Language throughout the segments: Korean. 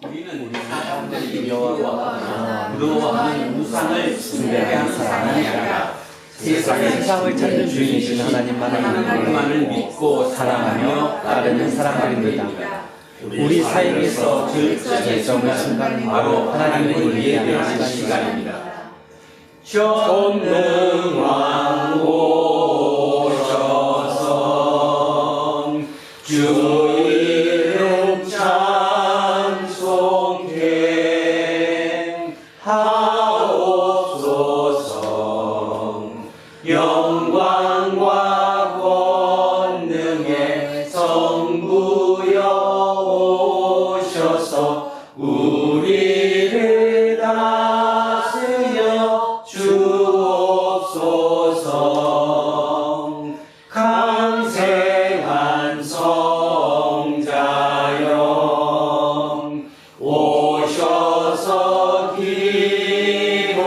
우리는 사람들이 여호와와 부러워하는 우상을 숭배하는 사람이 아니라 세상을 찾는 주인이신 하나님만을 믿고 사랑하며 따르는 사람들입니다. 우리 삶에서 결정의 순간은 바로 하나님을 예배하는 시간입니다. 전능왕 오셔서 주 이름 찬송해 하옵소서. 영광과 권능의 성부여 오셔서 우리를 다스려 주옵소서. 강생한 성자여 오셔서 기도를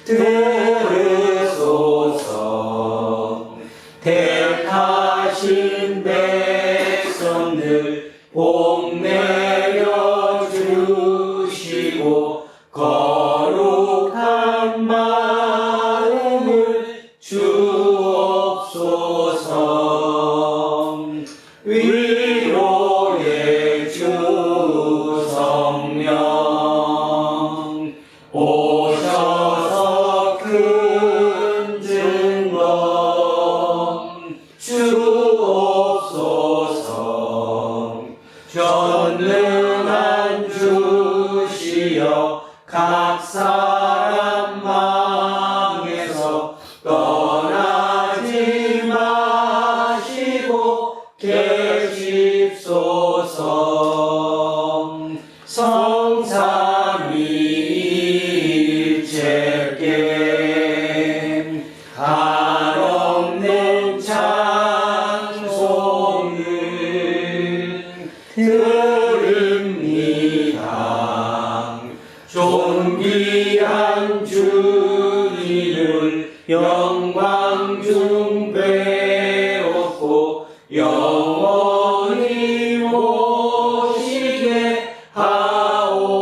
들으소서. 택하신 백성들 복내려 주시고 거룩한 마음을 주옵소서. 위로의 주 성령 오셔서 큰 증거 주옵소서. 전능한 주시여 각 사람 마음에서 떠나지 마시고 계십소서. 성삼위일체께 한없는 찬송을 드립니다. 존귀한 주님을 영광 중 배웠고 영원히 모시게 하옵소서.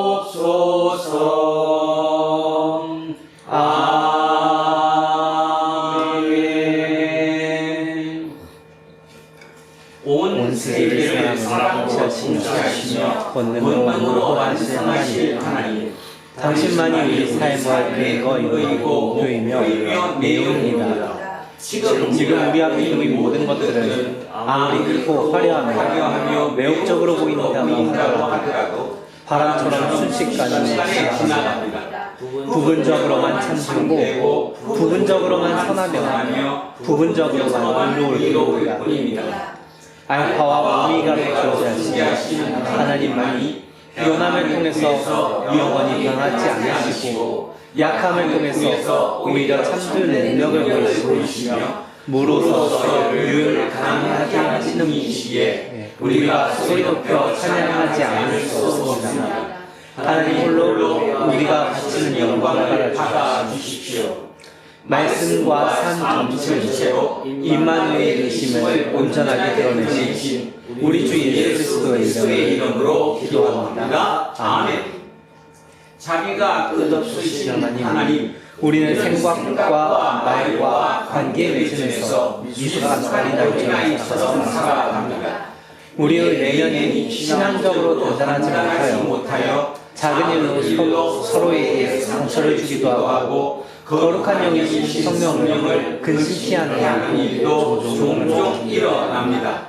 아멘. 온 세계를 사랑으로 통치하시며 권능으로 완성하실 하나님, 당신만이 우리 삶의 근거이고 목표이며 내용입니다. 지금 우리 앞에 있는 모든 것들은 아무리 크고 화려하며 매혹적으로 보인다고 하더라도 바람처럼 순식간에 지나갑니다. 부분적으로만 참되고 부분적으로만 선하며 부분적으로만 의로울 뿐입니다. 알파와 오메가로 존재하신 하나님만이 연함을 통해서 영원히 변하지 않으시고 약함을 통해서 오히려 참된 능력을 보이시며 무로서 유를 가능하게 하시는 분이시기에 우리가 소리 높여 찬양하지 않을 수 없습니다. 하나님 홀로 우리가 바치는 영광을 받아 주십시오. 말씀과 산 전체로 임마누엘 되심을 온전하게 드러내신 우리 주 예수 그리스도의 이름으로 기도합니다. 아멘. 자비가 끝없으신 하나님, 우리는 생각과 말과 관계 맺음에서 미수가 어린 아이처럼 살아갑니다. 우리의 내면이 신앙적으로 단단하지 못하여 작은 일로 서로에게 상처를 주기도 하고 거룩한 영이신 성령을 근심케 하는 일도 종종 일어납니다.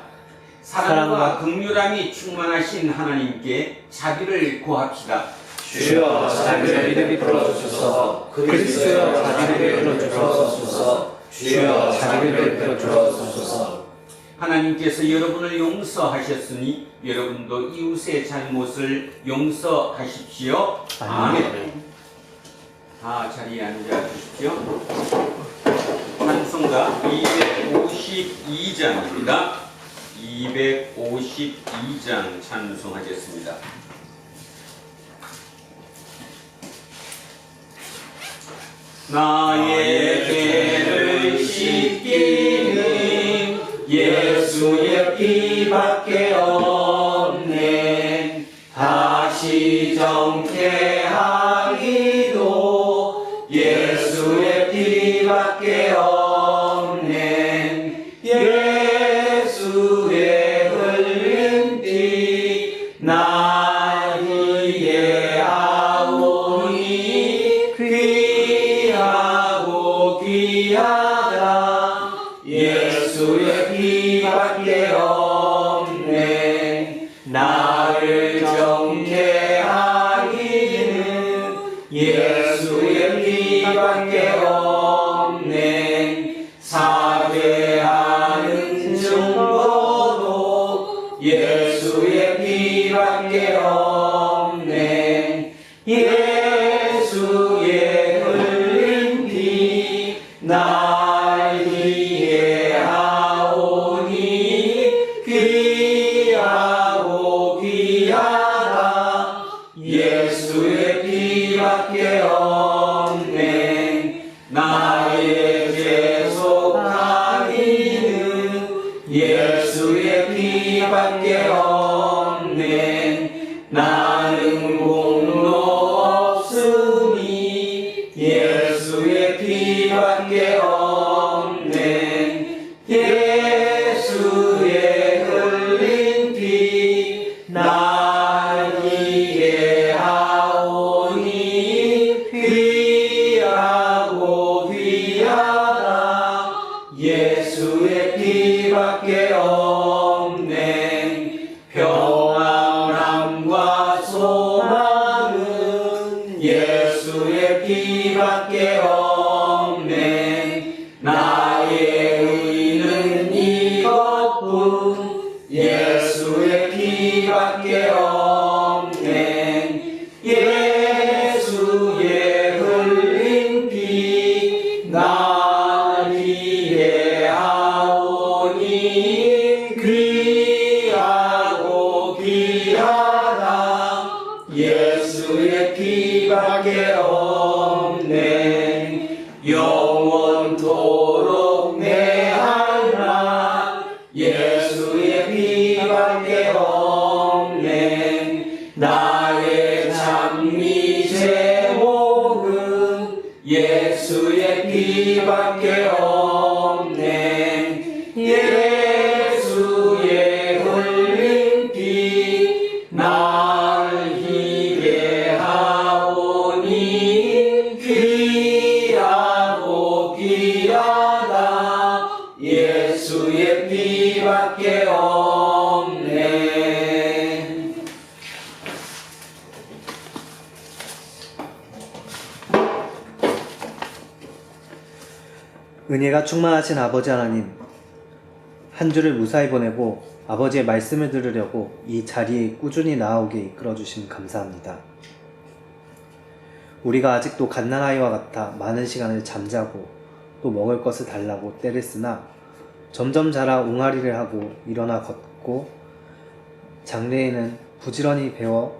사랑과 긍휼함이 충만하신 하나님께 자비를 구합시다. 주여 자비를 베풀어 주소서. 그리스도여 자비를 베풀어 주소서. 주여 자비를 베풀어 주소서. 하나님께서 여러분을 용서하셨으니 여러분도 이웃의 잘못을 용서하십시오. 아멘. 다 자리에 앉아 주십시오. 찬송가 252장입니다. 252장 찬송하겠습니다. 나의 죄를 씻기는 예수의 피밖에 없네. 정케 하기도 예수의 피밖에 없네. 예수의 흘린 피 날 이해하오니 귀하고 귀하다. 예수의 피밖에 없네. 나를 정케 하기는 예수의 피밖에 없네. 사죄하는 증거도 예수의 피밖에 없네. 예수의 흘린 피 날 이해하오니 귀하고 귀하다. 예수의 피밖에 없네. 나의 죄 속하기는 예수의 피밖에 없네. 나는 공로 없으니 예수의 피밖에 없네. 예수의 흘린 피 날 이해하오니 귀하고 귀하다. 예수의 피밖에 없네. 평안함과 소망은 예수의 피밖에 없네. 나의 의는 이것뿐 예수의 피밖에 없네. 예수의 흘린 피 날 이해하오니 귀하고 귀하다. 예수의 피밖에 없네. 영원토록 내 하나 예수의 피밖에 없네. 나의 찬미 제목은 예수의 피밖에 없네. 예수의 흘린 피 날 이해하오니 귀하고 귀하다. 예수의 피밖에 없네. 은혜가 충만하신 아버지 하나님, 한 주를 무사히 보내고 아버지의 말씀을 들으려고 이 자리에 꾸준히 나아오게 이끌어 주심 감사합니다. 우리가 아직도 갓난아이와 같아 많은 시간을 잠자고 또 먹을 것을 달라고 떼를 쓰나 점점 자라 옹알이를 하고 일어나 걷고 장래에는 부지런히 배워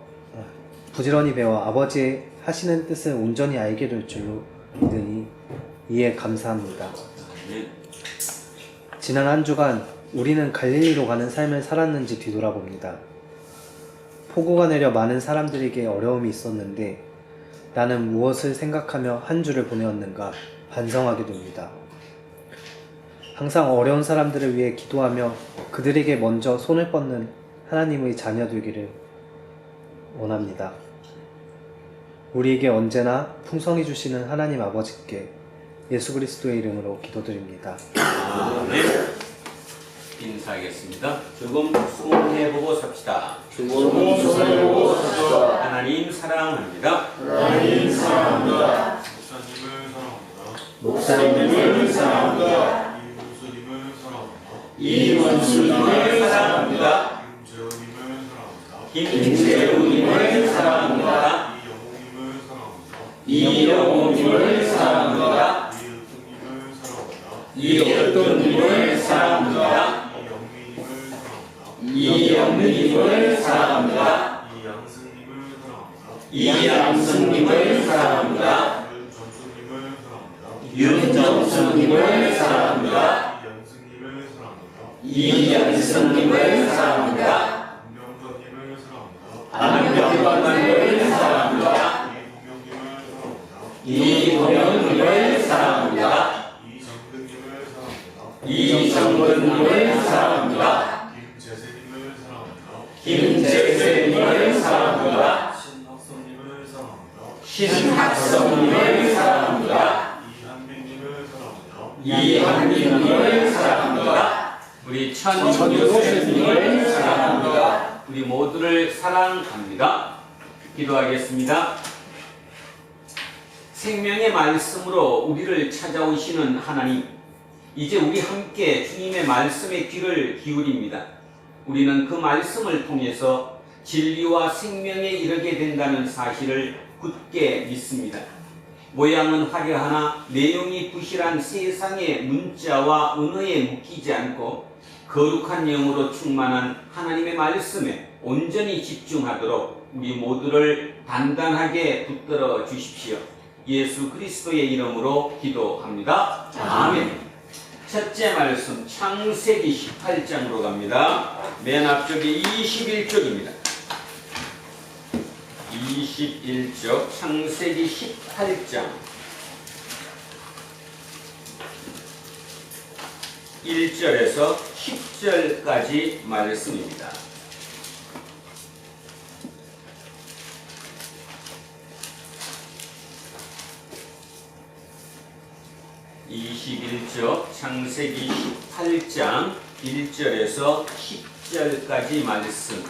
아버지의 하시는 뜻을 온전히 알게 될 줄로 믿으니 이에 감사합니다. 지난 한 주간 우리는 갈릴리로 가는 삶을 살았는지 뒤돌아봅니다. 폭우가 내려 많은 사람들에게 어려움이 있었는데 나는 무엇을 생각하며 한 주를 보내었는가 반성하게 됩니다. 항상 어려운 사람들을 위해 기도하며 그들에게 먼저 손을 뻗는 하나님의 자녀 되기를 원합니다. 우리에게 언제나 풍성히 주시는 하나님 아버지께 예수 그리스도의 이름으로 기도드립니다. 아멘. 인사하겠습니다. 조금 수고해보고 삽시다. 조금해보고 삽시다. 하나님 사랑합니다. 하나님 사랑합니다. 목사님을 사랑합니다. 이문수님을 사랑합니다. 김재우님을 사랑합니다. 이영웅님을 사랑합니다. 이어돈님을 사랑합니다. 이영민님을 사랑합니다. 이양승님을 사랑합니다. 윤정수님을 사랑합니다. 이연승님을 사랑합니다. 안명관님을 김재수님을 사랑합니다. 신학성님을 사랑합니다. 신학성님을 사랑합니다. 이한민님을 사랑합니다. 이한민님을 사랑합니다. 우리 천교수님을 사랑합니다. 우리 모두를 사랑합니다. 기도하겠습니다. 생명의 말씀으로 우리를 찾아오시는 하나님, 이제 우리 함께 주님의 말씀에 귀를 기울입니다. 우리는 그 말씀을 통해서 진리와 생명에 이르게 된다는 사실을 굳게 믿습니다. 모양은 화려하나 내용이 부실한 세상의 문자와 언어에 묶이지 않고 거룩한 영으로 충만한 하나님의 말씀에 온전히 집중하도록 우리 모두를 단단하게 붙들어 주십시오. 예수 그리스도의 이름으로 기도합니다. 아멘. 첫째 말씀 창세기 18장으로 갑니다. 맨 앞쪽에 21쪽입니다. 21쪽 창세기 18장 1절에서 10절까지 말씀입니다. 창세기 18장 1절에서 10절까지 말씀.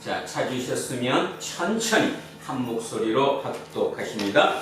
자, 찾으셨으면 천천히 한 목소리로 합독하십니다.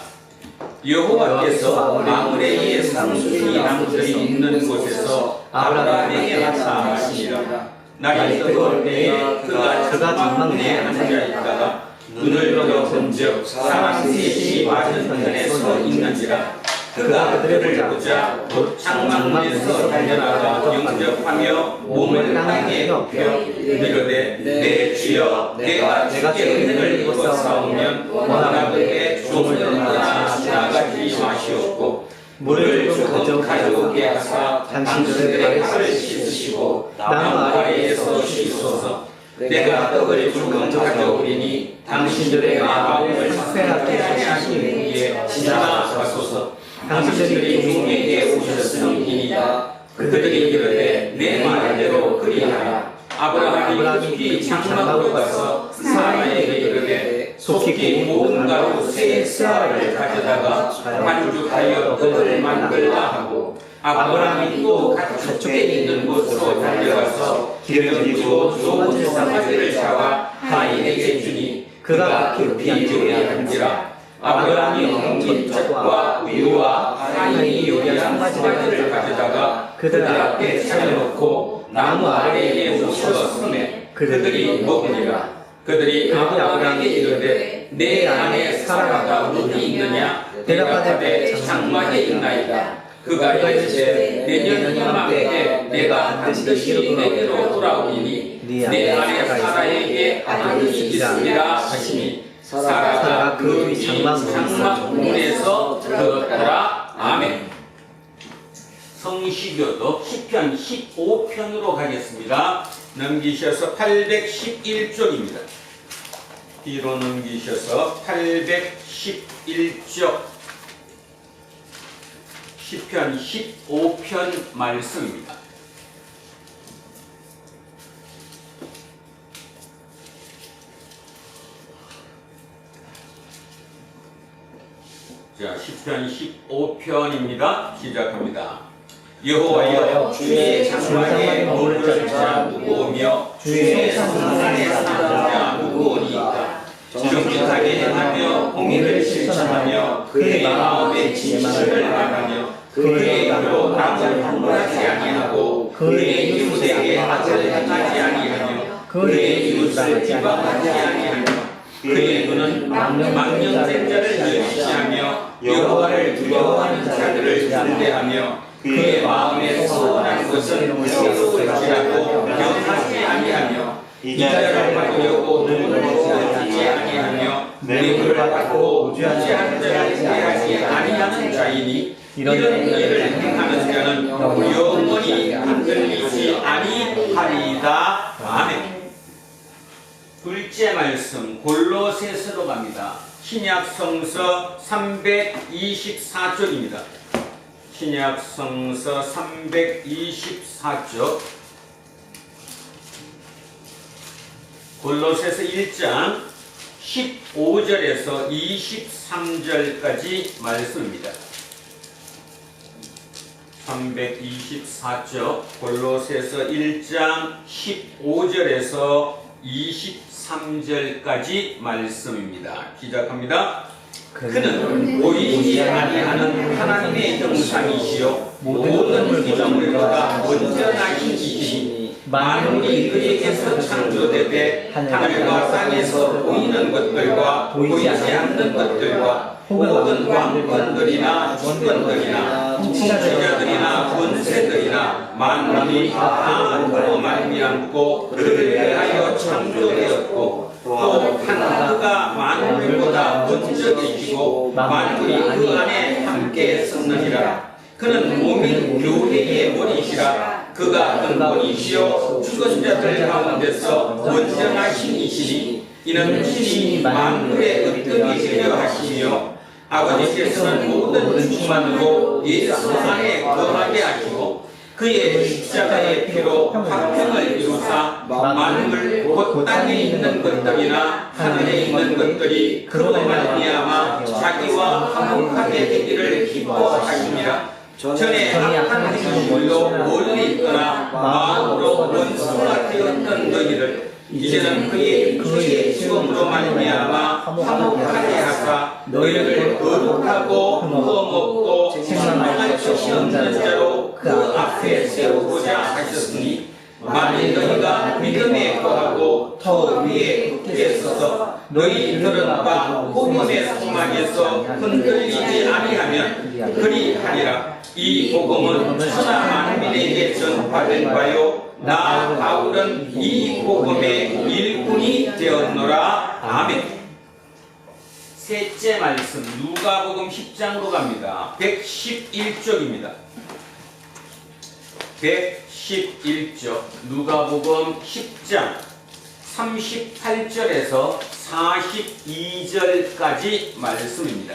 여호와께서 마므레의 상수리 나무들이 있는 곳에서 아브라함에게 나타나시니라. 날이 뜨거울 때에 그가 장막문에 앉아있다가 눈을 들어 본즉 사람 셋이 맞은편에 서 있는지라. 그가 그들을 보자 곧 장막문에서 달려나가 영접하며 몸을 땅에 눕혀 이르되 내 주여 내가 주께 은혜를 입어 싸우면 원하건대 종을 떠나 나가지 마시옵고 물을 조금 가져오게 하사 당신들의 발을 씻으시고 나무 아래에서 쉬소서. 내가 떡을 조금 가져오리니 당신들의 마음을 쇠하게 하시기 위해 지나가소서. 당신들이 종에게 오셨음이니이다. 그들이 이르되 내 말대로 그리하라. 아브라함이 급히 장막으로 가서 사라에게 이르되 속히 모든 가루 세 쌀을 가져다가 반죽하여 떡을 만들라 하고 아브라함이 또 가축에 있는 곳으로 달려가서 기름지고 좋은 송아지를 잡아 하인에게 주니 그가 급히 요리한지라. 아브라함이 엉킨 떡과 우유와 하인이 요리한 송아지를 가져다가 그들 앞에 차려놓고 나무 아래에 모셔 섬에 그들이 먹으니라. 그들이 아브라함에게 이르되 내 안에 사라가 어디 있느냐 대답하되 장막에 있나이다. 그가 이르되 내년 이맘때 내가 반드시 내게로 돌아오리니 내 안에 사라에게 아들이 있으리라 하시니 사라가 그 뒤 장막문에서 들었더라. 아멘. 성시교도 시편 15편으로 가겠습니다. 넘기셔서 811쪽입니다. 뒤로 넘기셔서 811쪽 시편 15편 말씀입니다. 자, 시편 15편입니다. 시작합니다. 여호와여 주의 장막에 머무를 자 누구오며 주의 성산에 사는 자 누구오니이까. 정직하게 행하며 공의를 실천하며 그의 마음에 진실을 말하며 그의 입으로 남을 흥분하지 아니하고 그의 이웃에게 악을 행하지 아니하며 그의 이웃을 비방하지 아니하며 그의 눈은 망령된 자를 멸시하며 여호와를 두려워하는 자들을 상대하며 그의 마음에 서운한 것은 새로울지라도 변하지 아니하며 이자를 받으려고 눈을 부어주지 아니하며 뇌물을 받고 무죄한 자를 대하지 아니하는 자이니 이런 일을 행하는 자는 영원히 흔들리지 아니하리이다. 아멘. 둘째 말씀 골로새서로 갑니다. 신약성서 324쪽입니다. 신약성서 324쪽 골로새서 1장 15절에서 23절까지 말씀입니다. 324쪽 골로새서 1장 15절에서 23절까지 말씀입니다. 시작합니다. 그는 보이지 아니하는 하나님의 형상이시요 모든 피조물보다 먼저나신 이시니 만물이 그에게서 창조되되 하늘과 땅에서 보이는 것들과 보이지 않는 것들과 혹은 왕권들이나 주권들이나 통치자들이나 권세들이나 만물이 다 그로 말미암고 그를 위하여 창조되었고 또 한 그가 만물보다 먼저 계시고 만물이 그 안에 함께 섰느니라. 그는 몸인 교회의 머리시라. 그가 근본이시요 죽은 자들 가운데서 먼저 나신 이시니 이는 친히 만물의 으뜸이 되려 하시며 아버지께서는 모든 충만으로 예수 안에 거하게 하시고 그의 십자가의 피로 화평을 이루사 만물 곧 땅에 있는 것들이나 하늘에 있는 것들이 그로 말미암아 자기와 화목하게 되기를 기뻐하시니라. 전에 악한 행실로 멀리 있거나 마음으로 원수가 되었던 너희를 이제는 그의 죽음으로 말미암아 화목하게 하사 너희를 거룩하고 먹고 생명할 것이 없는 자로 그 앞에 세우고자 하셨으니 만일 너희가 믿음에 거하고 더 위에 굳게 서서 너희들은 바 복음의 소망에서 흔들리지 아니하면 그리하리라. 이 복음은 천하 만민에게 전파된 바요 나 바울은 이 복음의 일꾼이 되었노라. 아멘. 셋째 말씀 누가복음 10장으로 갑니다. 111쪽입니다. 111쪽 누가복음 10장 38절에서 42절까지 말씀입니다.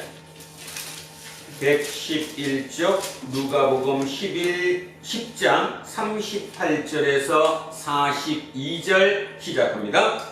111쪽 누가복음 10장 38절에서 42절 시작합니다.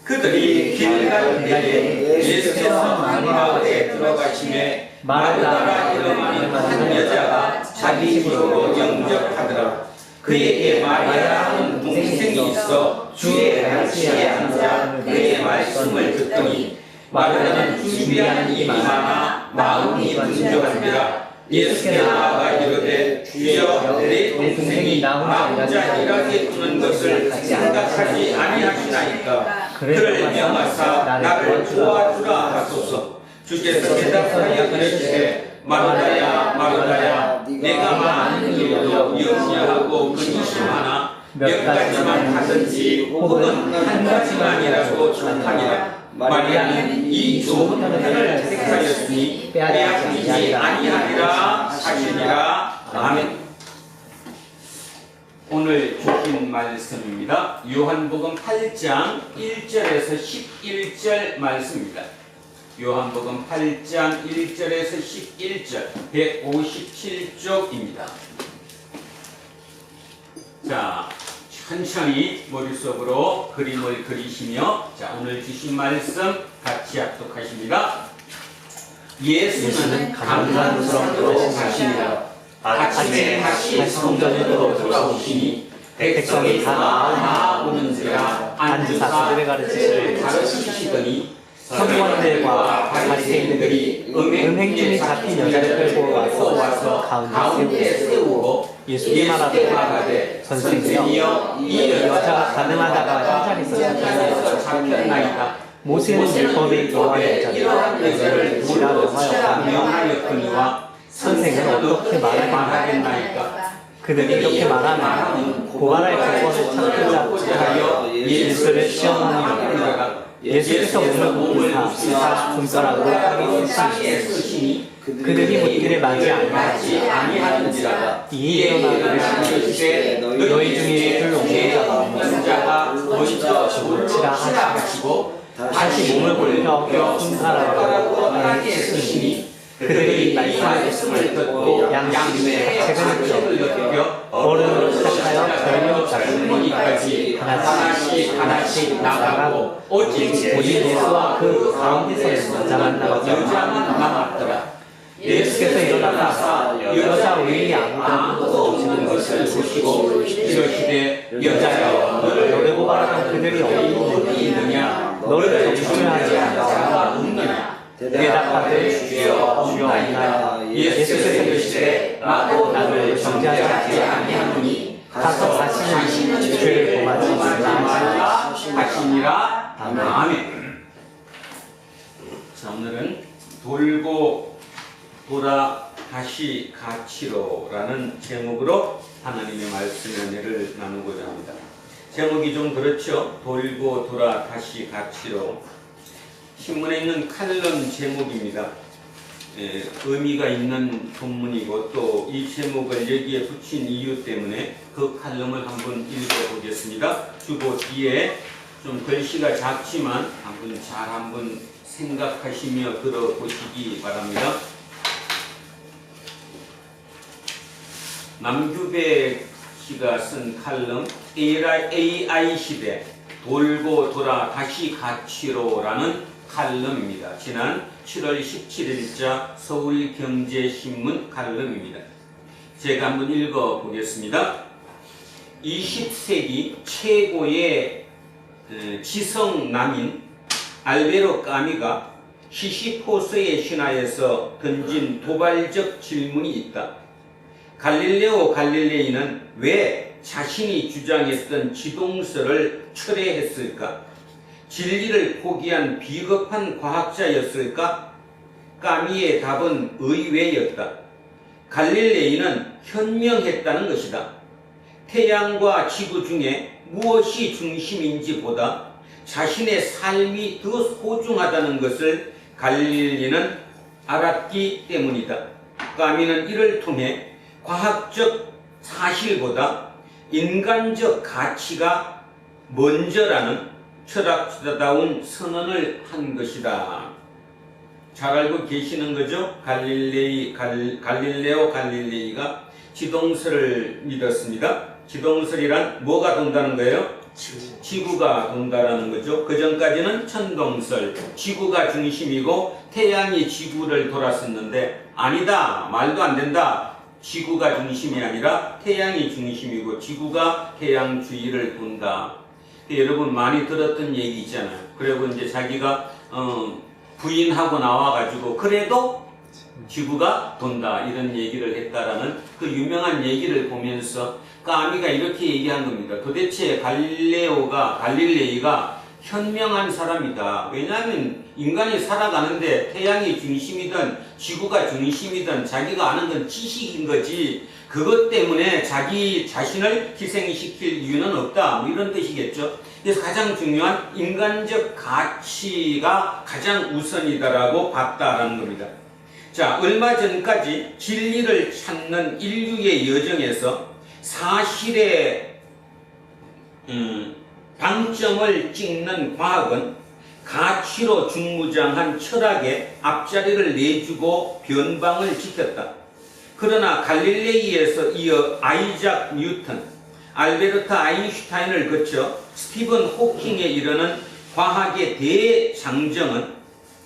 그들이 길 갈 때에 예수께서 한 마을에 들어가심에 마르다라 이름하는 한 여자가 자기 집으로 영접하더라. 그에게 마리아 하는 동생이 있어 주의 발치에 앉아 그의 말씀을 듣더니 마르다는 준비하는 일이 많아 마음이 분주한지라. 예수께 나아가 이르되 주여 내 동생이 나 혼자 일하게 두는 것을 생각하지 아니하시나이까. 그를 명하사 나를 도와주라 하소서. 주께서 대답하여 이르시되 마르다야 마르다야 내가 많은 일로 염려하고 근심하나 몇 가지만 하든지 혹은 한 가지만이라도 족하니라. 마리아는 이 좋은 편을 택하였으니 빼앗기지 아니하리라 하시니라. 아멘. 오늘 주신 말씀입니다. 요한복음 8장 1절에서 11절 말씀입니다. 요한복음 8장 1절에서 11절 157쪽입니다. 자, 천천히 머릿속으로 그림을 그리시며 자, 오늘 주신 말씀 같이 합독하십니다. 예수는 감람성으로 가시니라. 아침에 다시 성전으로 돌아오시니 백성이 다 나아오는지라 앉으사 가르치시더니 서기관들과 바리새인들이 음행중에 잡힌 여자를 끌고 와서 가운데 세우고 예수께 말하되 선생이여 이 여자가 가늠하다가 흰자리에서 잡혔나이다. 모세는 율법에 이러한 여자를 도치라 명하였거니와 선생은 어떻게 말하겠나이까. 그들이 이렇게 말하면 고발할 조건을 찾고자 하여 예수를 시험하니라. 예수께서 몸을 굽히사 손가락으로 땅에 쓰시니 그들이 묻기를 맞지 아니하는지라. 이에 일어나 이르시되 너희 중에 줄 옮는 자가 먼저 옳지라 하시고 다시 몸을 굽혀 손가락으로 땅에 쓰시니 그들이 말씀을 듣고 양심의 책을 느끼며 어른을 택하여 젊은이까지 하나씩 나가고 오직 예수와 그 가운데서 여자만 남았더라. 예수께서 일어나사 여자 외에 아무도 없는 것을 보시고 이르시되 여자여 너를 고발하던 그들이 어디 있느냐 너를 정죄하지 않았느냐 대답하되 주여 주여 예수께서 이르시되 나도 나를 정죄하지 아니하노니 가서 다시는 죄를 범하지 말라 하시니라. 아멘. 자, 오늘은 돌고 돌아 다시 가치로라는 제목으로 하나님의 말씀의 은혜를 나누고자 합니다. 제목이 좀 그렇죠. 돌고 돌아 다시 가치로. 신문에 있는 칼럼 제목입니다. 의미가 있는 본문이고 또 이 제목을 여기에 붙인 이유 때문에 그 칼럼을 한번 읽어보겠습니다. 주보 뒤에 좀 글씨가 작지만 한번 생각하시며 들어보시기 바랍니다. 남규백 씨가 쓴 칼럼 AI 시대 돌고 돌아 다시 가치로라는 칼럼입니다. 지난 7월 17일자 서울경제신문 칼럼입니다. 제가 한번 읽어보겠습니다. 20세기 최고의 지성남인 알베로 까미가 시시포스의 신화에서 던진 도발적 질문이 있다. 갈릴레오 갈릴레이는 왜 자신이 주장했던 지동설을 철회했을까? 진리를 포기한 비겁한 과학자였을까? 까미의 답은 의외였다. 갈릴레이는 현명했다는 것이다. 태양과 지구 중에 무엇이 중심인지 보다 자신의 삶이 더 소중하다는 것을 갈릴레이는 알았기 때문이다. 까미는 이를 통해 과학적 사실보다 인간적 가치가 먼저라는 철학자다운 선언을 한 것이다. 잘 알고 계시는 거죠? 갈릴레오 갈릴레이가 지동설을 믿었습니다. 지동설이란 뭐가 돈다는 거예요? 지구가 돈다라는 거죠. 그 전까지는 천동설, 지구가 중심이고 태양이 지구를 돌았었는데 아니다, 말도 안 된다. 지구가 중심이 아니라 태양이 중심이고 지구가 태양 주위를 돈다. 여러분 많이 들었던 얘기 있잖아요. 그리고 이제 자기가 부인하고 나와가지고 그래도 지구가 돈다 이런 얘기를 했다라는 그 유명한 얘기를 보면서 까미가 이렇게 얘기한 겁니다. 도대체 갈릴레이가 현명한 사람이다. 왜냐하면 인간이 살아가는데 태양이 중심이든 지구가 중심이든 자기가 아는 건 지식인 거지 그것 때문에 자기 자신을 희생시킬 이유는 없다. 뭐 이런 뜻이겠죠. 그래서 가장 중요한 인간적 가치가 가장 우선이다라고 봤다라는 겁니다. 자, 얼마 전까지 진리를 찾는 인류의 여정에서 사실의 방점을 찍는 과학은 가치로 중무장한 철학에 앞자리를 내주고 변방을 지켰다. 그러나 갈릴레이에서 이어 아이작 뉴턴, 알베르트 아인슈타인을 거쳐 스티븐 호킹에 이르는 과학의 대장정은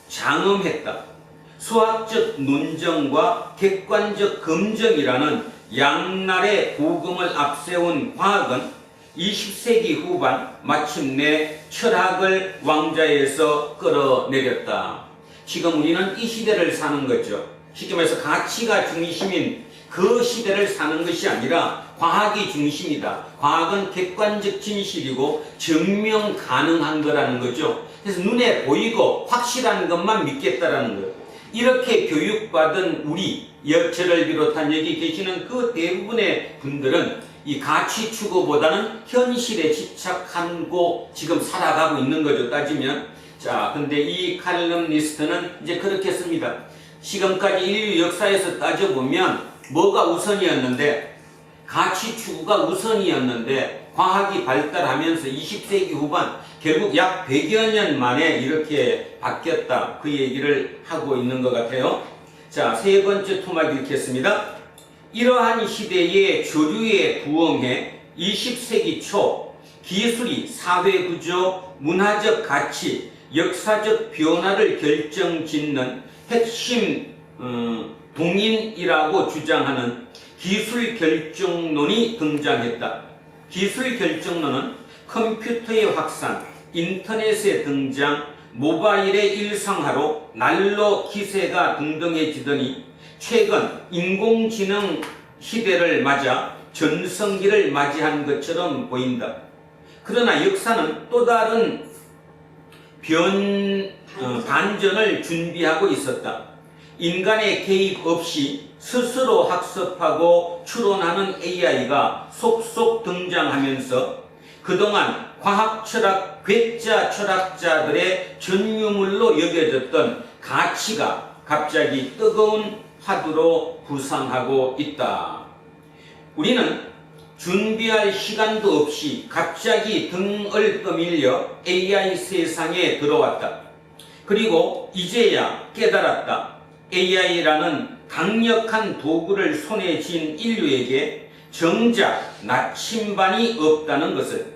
장엄했다. 수학적 논정과 객관적 검증이라는 양날의 복음을 앞세운 과학은 20세기 후반 마침내 철학을 왕좌에서 끌어내렸다. 지금 우리는 이 시대를 사는 거죠. 쉽게 말해서 가치가 중심인 그 시대를 사는 것이 아니라 과학이 중심이다. 과학은 객관적 진실이고 증명 가능한 거라는 거죠. 그래서 눈에 보이고 확실한 것만 믿겠다라는 거예요. 이렇게 교육받은 우리, 저를 비롯한 여기 계시는 그 대부분의 분들은 이 가치 추구보다는 현실에 집착하고 지금 살아가고 있는 거죠, 따지면. 자, 근데 이 칼럼니스트는 이제 그렇게 씁니다. 지금까지 인류 역사에서 따져보면 뭐가 우선이었는데, 가치 추구가 우선이었는데, 과학이 발달하면서 20세기 후반, 결국 약 100여 년 만에 이렇게 바뀌었다. 그 얘기를 하고 있는 것 같아요. 자, 세 번째 토막 읽겠습니다. 이러한 시대의 조류에 부응해 20세기 초 기술이 사회구조, 문화적 가치, 역사적 변화를 결정짓는 핵심 동인이라고 주장하는 기술 결정론이 등장했다. 기술 결정론은 컴퓨터의 확산, 인터넷의 등장, 모바일의 일상화로 난로 기세가 등등해지더니 최근 인공지능 시대를 맞아 전성기를 맞이한 것처럼 보인다. 그러나 역사는 또 다른 반전을 준비하고 있었다. 인간의 개입 없이 스스로 학습하고 추론하는 AI가 속속 등장하면서 그동안 과학철학 괴짜 철학자들의 전유물로 여겨졌던 가치가 갑자기 뜨거운 화두로 부상하고 있다. 우리는 준비할 시간도 없이 갑자기 등을 떠밀려 AI 세상에 들어왔다. 그리고 이제야 깨달았다. AI라는 강력한 도구를 손에 쥔 인류에게 정작 나침반이 없다는 것을.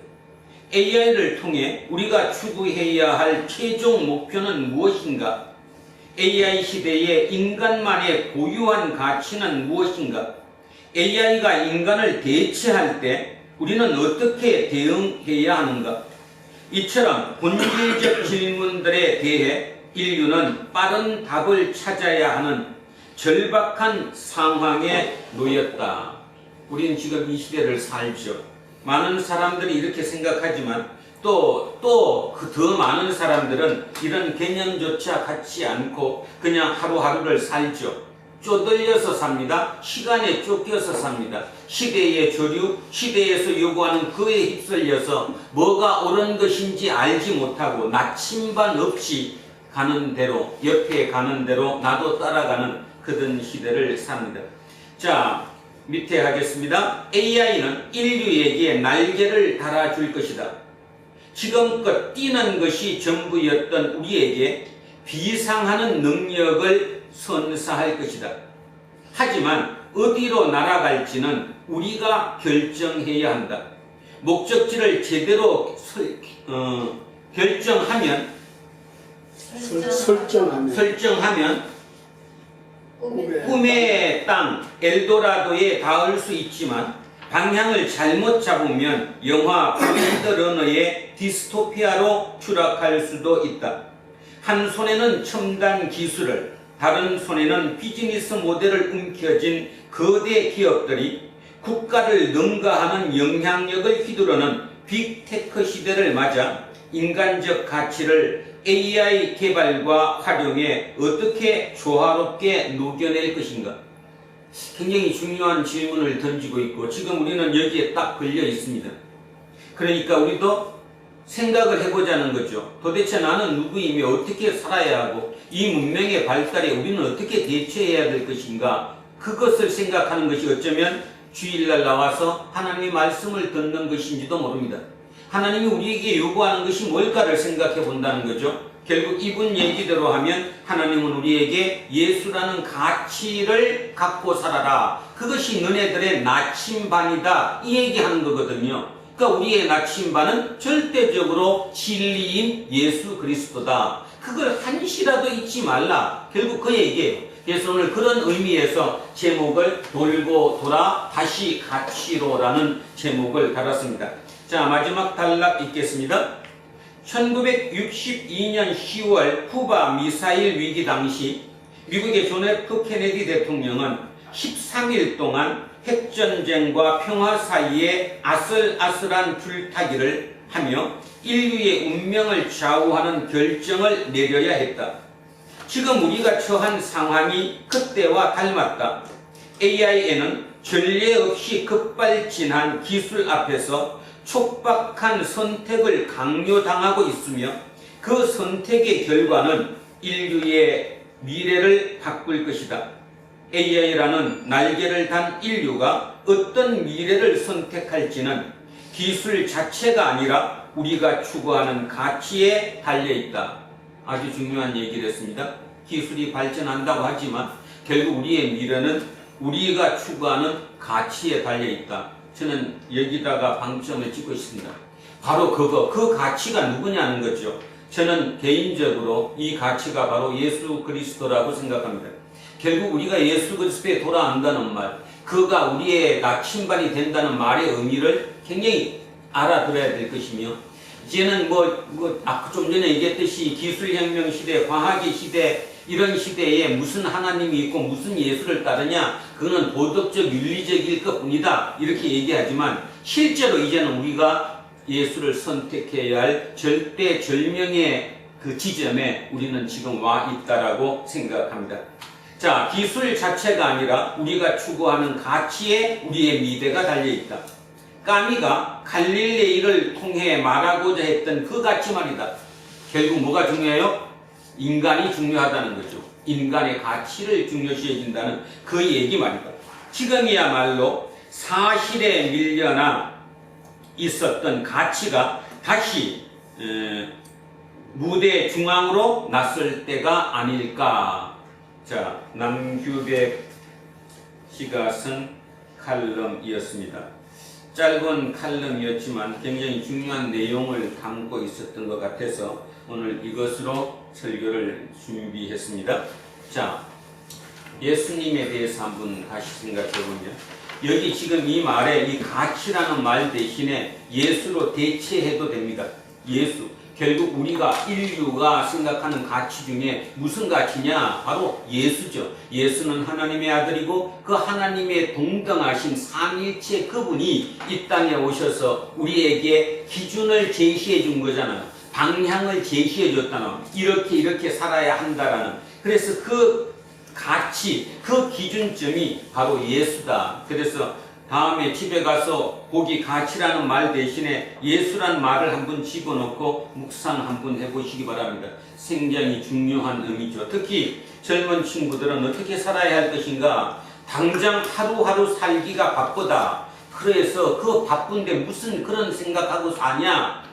AI를 통해 우리가 추구해야 할 최종 목표는 무엇인가? AI 시대의 인간만의 고유한 가치는 무엇인가? AI가 인간을 대체할 때 우리는 어떻게 대응해야 하는가? 이처럼 본질적 질문들에 대해 인류는 빠른 답을 찾아야 하는 절박한 상황에 놓였다. 우리는 지금 이 시대를 살죠. 많은 사람들이 이렇게 생각하지만 또 더 많은 사람들은 이런 개념조차 갖지 않고 그냥 하루하루를 살죠. 쪼들려서 삽니다. 시간에 쫓겨서 삽니다. 시대의 조류, 시대에서 요구하는 그에 휩쓸려서 뭐가 옳은 것인지 알지 못하고 나침반 없이 가는 대로, 옆에 가는 대로 나도 따라가는 그런 시대를 삽니다. 자, 밑에 하겠습니다. AI는 인류에게 날개를 달아줄 것이다. 지금껏 뛰는 것이 전부였던 우리에게 비상하는 능력을 선사할 것이다. 하지만 어디로 날아갈지는 우리가 결정해야 한다. 목적지를 제대로 설정하면 꿈의 땅 엘도라도에 닿을 수 있지만 방향을 잘못 잡으면 영화 블레이드 러너의 디스토피아로 추락할 수도 있다. 한 손에는 첨단 기술을, 다른 손에는 비즈니스 모델을 움켜쥔 거대 기업들이 국가를 능가하는 영향력을 휘두르는 빅테크 시대를 맞아 인간적 가치를 AI 개발과 활용에 어떻게 조화롭게 녹여낼 것인가? 굉장히 중요한 질문을 던지고 있고 지금 우리는 여기에 딱 걸려 있습니다. 그러니까 우리도 생각을 해보자는 거죠. 도대체 나는 누구이며 어떻게 살아야 하고 이 문명의 발달에 우리는 어떻게 대처해야 될 것인가? 그것을 생각하는 것이 어쩌면 주일날 나와서 하나님의 말씀을 듣는 것인지도 모릅니다. 하나님이 우리에게 요구하는 것이 뭘까를 생각해 본다는 거죠. 결국 이분 얘기대로 하면 하나님은 우리에게 예수라는 가치를 갖고 살아라. 그것이 너네들의 나침반이다. 이 얘기하는 거거든요. 그러니까 우리의 나침반은 절대적으로 진리인 예수 그리스도다. 그걸 한시라도 잊지 말라. 결국 그 얘기예요. 그래서 오늘 그런 의미에서 제목을 돌고 돌아 다시 가치로라는 제목을 달았습니다. 자, 마지막 단락 읽겠습니다. 1962년 10월 쿠바 미사일 위기 당시 미국의 존 F 케네디 대통령은 13일 동안 핵전쟁과 평화 사이에 아슬아슬한 줄타기를 하며 인류의 운명을 좌우하는 결정을 내려야 했다. 지금 우리가 처한 상황이 그때와 닮았다. AI에는 전례 없이 급발진한 기술 앞에서 촉박한 선택을 강요당하고 있으며 그 선택의 결과는 인류의 미래를 바꿀 것이다. AI라는 날개를 단 인류가 어떤 미래를 선택할지는 기술 자체가 아니라 우리가 추구하는 가치에 달려있다. 아주 중요한 얘기를 했습니다. 기술이 발전한다고 하지만 결국 우리의 미래는 우리가 추구하는 가치에 달려있다. 저는 여기다가 방점을 찍고 있습니다. 바로 그 가치가 누구냐는 거죠. 저는 개인적으로 이 가치가 바로 예수 그리스도라고 생각합니다. 결국 우리가 예수 그리스도에 돌아간다는 말, 그가 우리의 나침반이 된다는 말의 의미를 굉장히 알아들어야 될 것이며, 이제는 좀 전에 얘기했듯이 기술혁명 시대, 과학의 시대, 이런 시대에 무슨 하나님이 있고 무슨 예수를 따르냐, 그거는 도덕적 윤리적일 것뿐이다, 이렇게 얘기하지만 실제로 이제는 우리가 예수를 선택해야 할 절대절명의 그 지점에 우리는 지금 와 있다라고 생각합니다. 자, 기술 자체가 아니라 우리가 추구하는 가치에 우리의 미래가 달려있다. 까미가 갈릴레이를 통해 말하고자 했던 그 가치 말이다. 결국 뭐가 중요해요? 인간이 중요하다는 거죠. 인간의 가치를 중요시해준다는 그 얘기 말이다. 지금이야말로 사실에 밀려나 있었던 가치가 다시 무대 중앙으로 났을 때가 아닐까. 자, 남규백 씨가 쓴 칼럼이었습니다. 짧은 칼럼이었지만 굉장히 중요한 내용을 담고 있었던 것 같아서 오늘 이것으로 설교를 준비했습니다. 자, 예수님에 대해서 한번 다시 생각해보면, 여기 지금 이 말에 이 가치라는 말 대신에 예수로 대체해도 됩니다. 예수. 결국 우리가 인류가 생각하는 가치 중에 무슨 가치냐? 바로 예수죠. 예수는 하나님의 아들이고 그 하나님의 동등하신 삼위일체 그분이 이 땅에 오셔서 우리에게 기준을 제시해 준 거잖아요. 방향을 제시해 줬다는, 이렇게 살아야 한다라는. 그래서 그 가치, 그 기준점이 바로 예수다. 그래서 다음에 집에 가서 거기 가치라는 말 대신에 예수란 말을 한번 집어넣고 묵상 한번 해보시기 바랍니다. 굉장히 중요한 의미죠. 특히 젊은 친구들은 어떻게 살아야 할 것인가? 당장 하루하루 살기가 바쁘다. 그래서 그 바쁜데 무슨 그런 생각하고 사냐?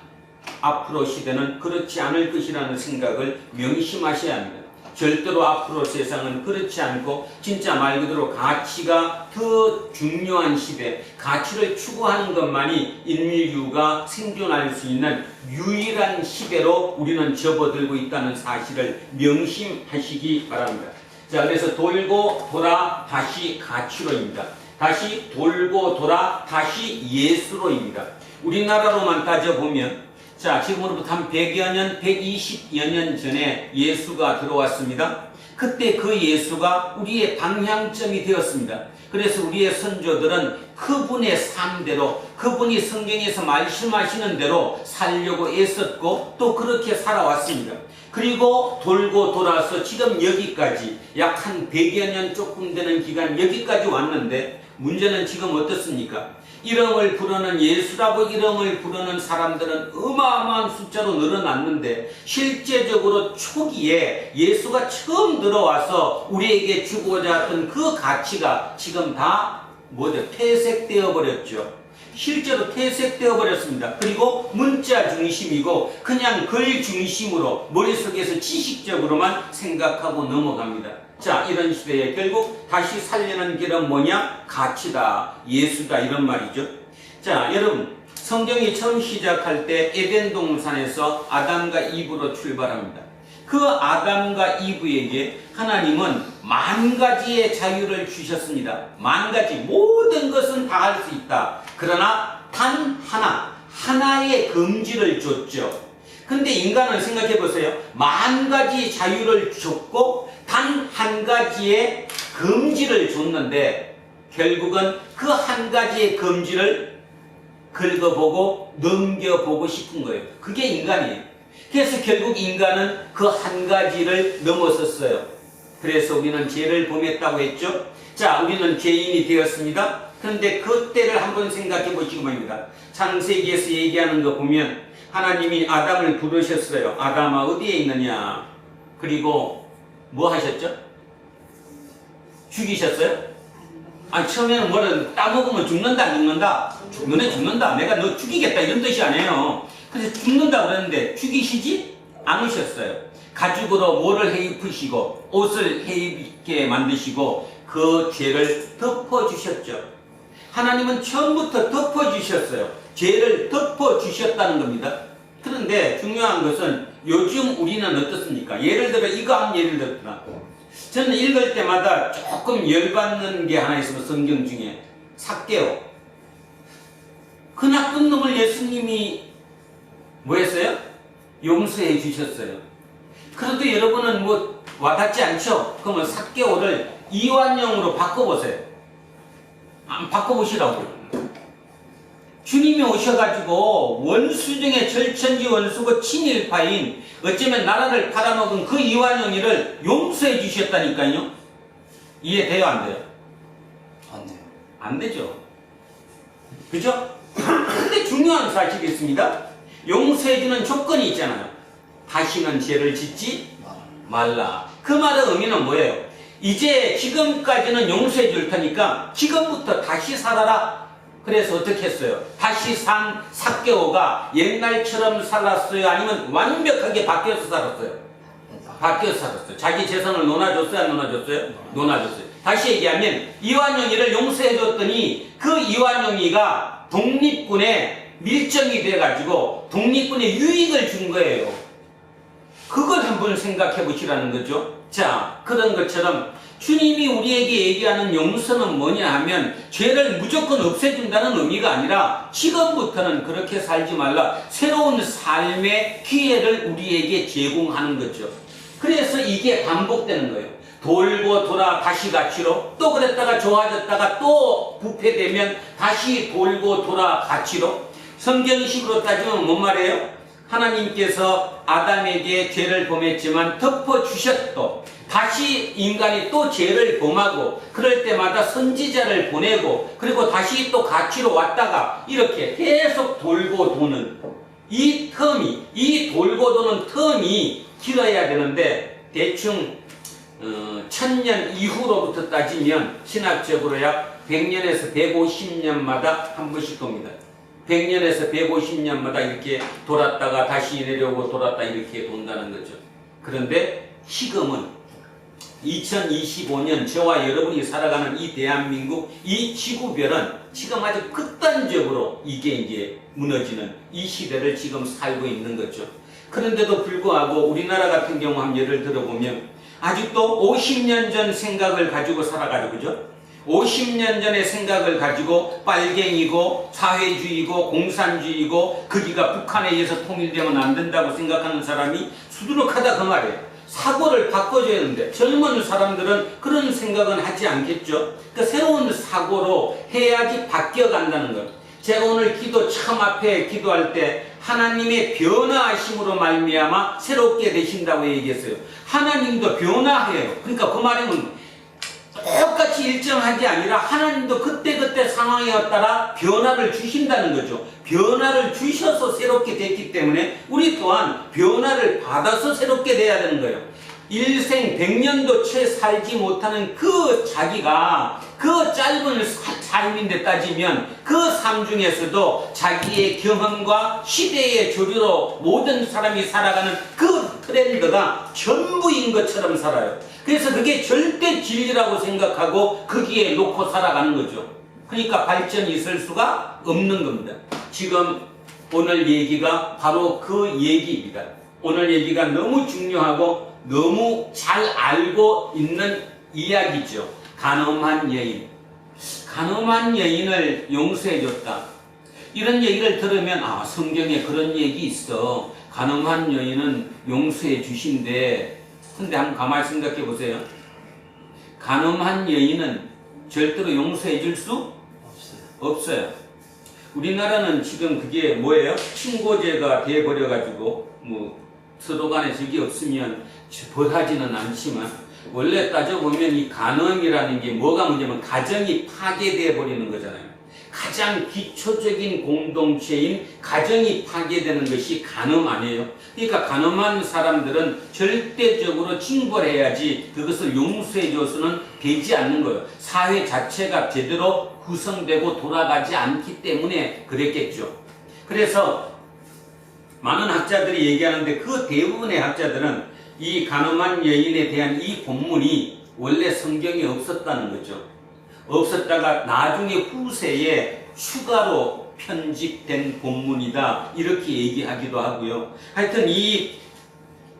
앞으로 시대는 그렇지 않을 것이라는 생각을 명심하셔야 합니다. 절대로 앞으로 세상은 그렇지 않고 진짜 말 그대로 가치가 더 중요한 시대, 가치를 추구하는 것만이 인류가 생존할 수 있는 유일한 시대로 우리는 접어들고 있다는 사실을 명심하시기 바랍니다. 자, 그래서 돌고 돌아 다시 가치로입니다. 다시 돌고 돌아 다시 예수로입니다. 우리나라로만 따져보면, 자, 지금으로부터 한 100여 년, 120여 년 전에 예수가 들어왔습니다. 그때 그 예수가 우리의 방향점이 되었습니다. 그래서 우리의 선조들은 그분의 삶대로, 그분이 성경에서 말씀하시는 대로 살려고 애썼고 또 그렇게 살아왔습니다. 그리고 돌고 돌아서 지금 여기까지 약 한 100여 년 조금 되는 기간 여기까지 왔는데, 문제는 지금 어떻습니까? 이름을 부르는, 예수라고 이름을 부르는 사람들은 어마어마한 숫자로 늘어났는데, 실제적으로 초기에 예수가 처음 들어와서 우리에게 주고자 했던 그 가치가 지금 다 퇴색되어 버렸죠. 실제로 퇴색되어 버렸습니다. 그리고 문자 중심이고 그냥 글 중심으로 머릿속에서 지식적으로만 생각하고 넘어갑니다. 자, 이런 시대에 결국 다시 살리는 길은 뭐냐? 가치다, 예수다, 이런 말이죠. 자, 여러분, 성경이 처음 시작할 때 에덴 동산에서 아담과 이브로 출발합니다. 그 아담과 이브에게 하나님은 만 가지의 자유를 주셨습니다. 만 가지, 모든 것은 다 할 수 있다. 그러나 단 하나의 금지를 줬죠. 근데 인간은 생각해 보세요. 만 가지 자유를 줬고 단 한 가지의 금지를 줬는데, 결국은 그 한 가지의 금지를 긁어보고 넘겨보고 싶은 거예요. 그게 인간이에요. 그래서 결국 인간은 그 한 가지를 넘어섰어요. 그래서 우리는 죄를 범했다고 했죠. 자, 우리는 죄인이 되었습니다. 그런데 그때를 한번 생각해 보시기 바랍니다. 창세기에서 얘기하는 거 보면 하나님이 아담을 부르셨어요. 아담아, 어디에 있느냐? 그리고 뭐 하셨죠? 죽이셨어요? 아니, 처음에는 뭐를 따먹으면 죽는다. 너네 죽는다. 내가 너 죽이겠다, 이런 뜻이 아니에요. 그래서 죽는다 그랬는데 죽이시지? 안으셨어요. 가죽으로 뭐를 해입으시고 옷을 해입게 만드시고 그 죄를 덮어주셨죠. 하나님은 처음부터 덮어주셨어요. 죄를 덮어주셨다는 겁니다. 그런데 중요한 것은 요즘 우리는 어떻습니까? 예를 들어 이거 한 예를 들었구나. 저는 읽을 때마다 조금 열받는 게 하나 있으면 성경 중에 삭개오. 그 나쁜 놈을 예수님이 뭐 했어요? 용서해 주셨어요. 그래도 여러분은 뭐 와닿지 않죠? 그러면 삭개오를 이완용으로 바꿔보세요. 바꿔보시라고. 주님이 오셔가지고 원수 중에 절천지 원수고 친일파인 어쩌면 나라를 팔아먹은 그 이완용이를 용서해 주셨다니까요. 이해돼요? 안 돼요? 안 돼요. 안 되죠. 그죠? 근데 중요한 사실이 있습니다. 용서해주는 조건이 있잖아요. 다시는 죄를 짓지 말라. 그 말의 의미는 뭐예요? 이제 지금까지는 용서해 줄 테니까 지금부터 다시 살아라. 그래서 어떻게 했어요? 다시 산 삭개오가 옛날처럼 살았어요? 아니면 완벽하게 바뀌어서 살았어요? 바뀌어서 살았어요. 자기 재산을 논아줬어요? 안 논아줬어요? 논아줬어요. 다시 얘기하면 이완용이를 용서해 줬더니 그 이완용이가 독립군에 밀정이 돼가지고 독립군에 유익을 준 거예요. 그걸 한번 생각해 보시라는 거죠. 자, 그런 것처럼 주님이 우리에게 얘기하는 용서는 뭐냐 하면 죄를 무조건 없애준다는 의미가 아니라 지금부터는 그렇게 살지 말라. 새로운 삶의 기회를 우리에게 제공하는 거죠. 그래서 이게 반복되는 거예요. 돌고 돌아 다시 가치로, 또 그랬다가 좋아졌다가 또 부패되면 다시 돌고 돌아 가치로. 성경식으로 따지면 뭔 말이에요? 하나님께서 아담에게 죄를 범했지만 덮어주셨고 다시 인간이 또 죄를 범하고 그럴 때마다 선지자를 보내고 그리고 다시 또 가치로 왔다가 이렇게 계속 돌고 도는 이 텀이, 이 돌고 도는 텀이 길어야 되는데 대충 1000년 이후로부터 따지면 신학적으로 약 100년에서 150년마다 한 번씩 돕니다. 100년에서 150년마다 이렇게 돌았다가 다시 내려오고 돌았다 이렇게 돈다는 거죠. 그런데 지금은 2025년 저와 여러분이 살아가는 이 대한민국 이 지구별은 지금 아주 극단적으로 이게 이제 무너지는 이 시대를 지금 살고 있는 거죠. 그런데도 불구하고 우리나라 같은 경우 한 예를 들어보면 아직도 50년 전 생각을 가지고 살아가지고 그죠? 50년 전의 생각을 가지고 빨갱이고 사회주의고 공산주의고 거기가 북한에 의해서 통일되면 안 된다고 생각하는 사람이 수두룩하다 그 말이에요. 사고를 바꿔줘야 하는데 젊은 사람들은 그런 생각은 하지 않겠죠. 그러니까 새로운 사고로 해야지 바뀌어간다는 것. 제가 오늘 기도 처음 앞에 기도할 때 하나님의 변화하심으로 말미암아 새롭게 되신다고 얘기했어요. 하나님도 변화해요. 그러니까 그 말은 똑같이 일정하게 아니라 하나님도 그때그때 상황에 따라 변화를 주신다는 거죠. 변화를 주셔서 새롭게 됐기 때문에 우리 또한 변화를 받아서 새롭게 돼야 되는 거예요. 일생 100년도 채 살지 못하는 그 자기가 그 짧은 삶인데 따지면 그 삶 중에서도 자기의 경험과 시대의 조류로 모든 사람이 살아가는 그 트렌드가 전부인 것처럼 살아요. 그래서 그게 절대 진리라고 생각하고 거기에 놓고 살아가는 거죠. 그러니까 발전이 있을 수가 없는 겁니다. 지금 오늘 얘기가 바로 그 얘기입니다. 오늘 얘기가 너무 중요하고 너무 잘 알고 있는 이야기죠. 간음한 여인. 간음한 여인을 용서해줬다. 이런 얘기를 들으면 아 성경에 그런 얘기 있어. 간음한 여인은 용서해 주신대. 근데 한번 가만히 생각해 보세요. 간음한 여인은 절대로 용서해 줄 수 없어요. 우리나라는 지금 그게 뭐예요? 친고죄가 돼버려가지고 뭐 서로 간에 적이 없으면 벌하지는 않지만 원래 따져보면 이 간음이라는 게 뭐가 문제냐면 가정이 파괴돼 버리는 거잖아요. 가장 기초적인 공동체인 가정이 파괴되는 것이 간음 아니에요. 그러니까 간음한 사람들은 절대적으로 징벌해야지 그것을 용서해줘서는 되지 않는 거예요. 사회 자체가 제대로 구성되고 돌아가지 않기 때문에 그랬겠죠. 그래서 많은 학자들이 얘기하는데 그 대부분의 학자들은 이 가늠한 여인에 대한 이 본문이 원래 성경에 없었다는 거죠. 없었다가 나중에 후세에 추가로 편집된 본문이다 이렇게 얘기하기도 하고요. 하여튼 이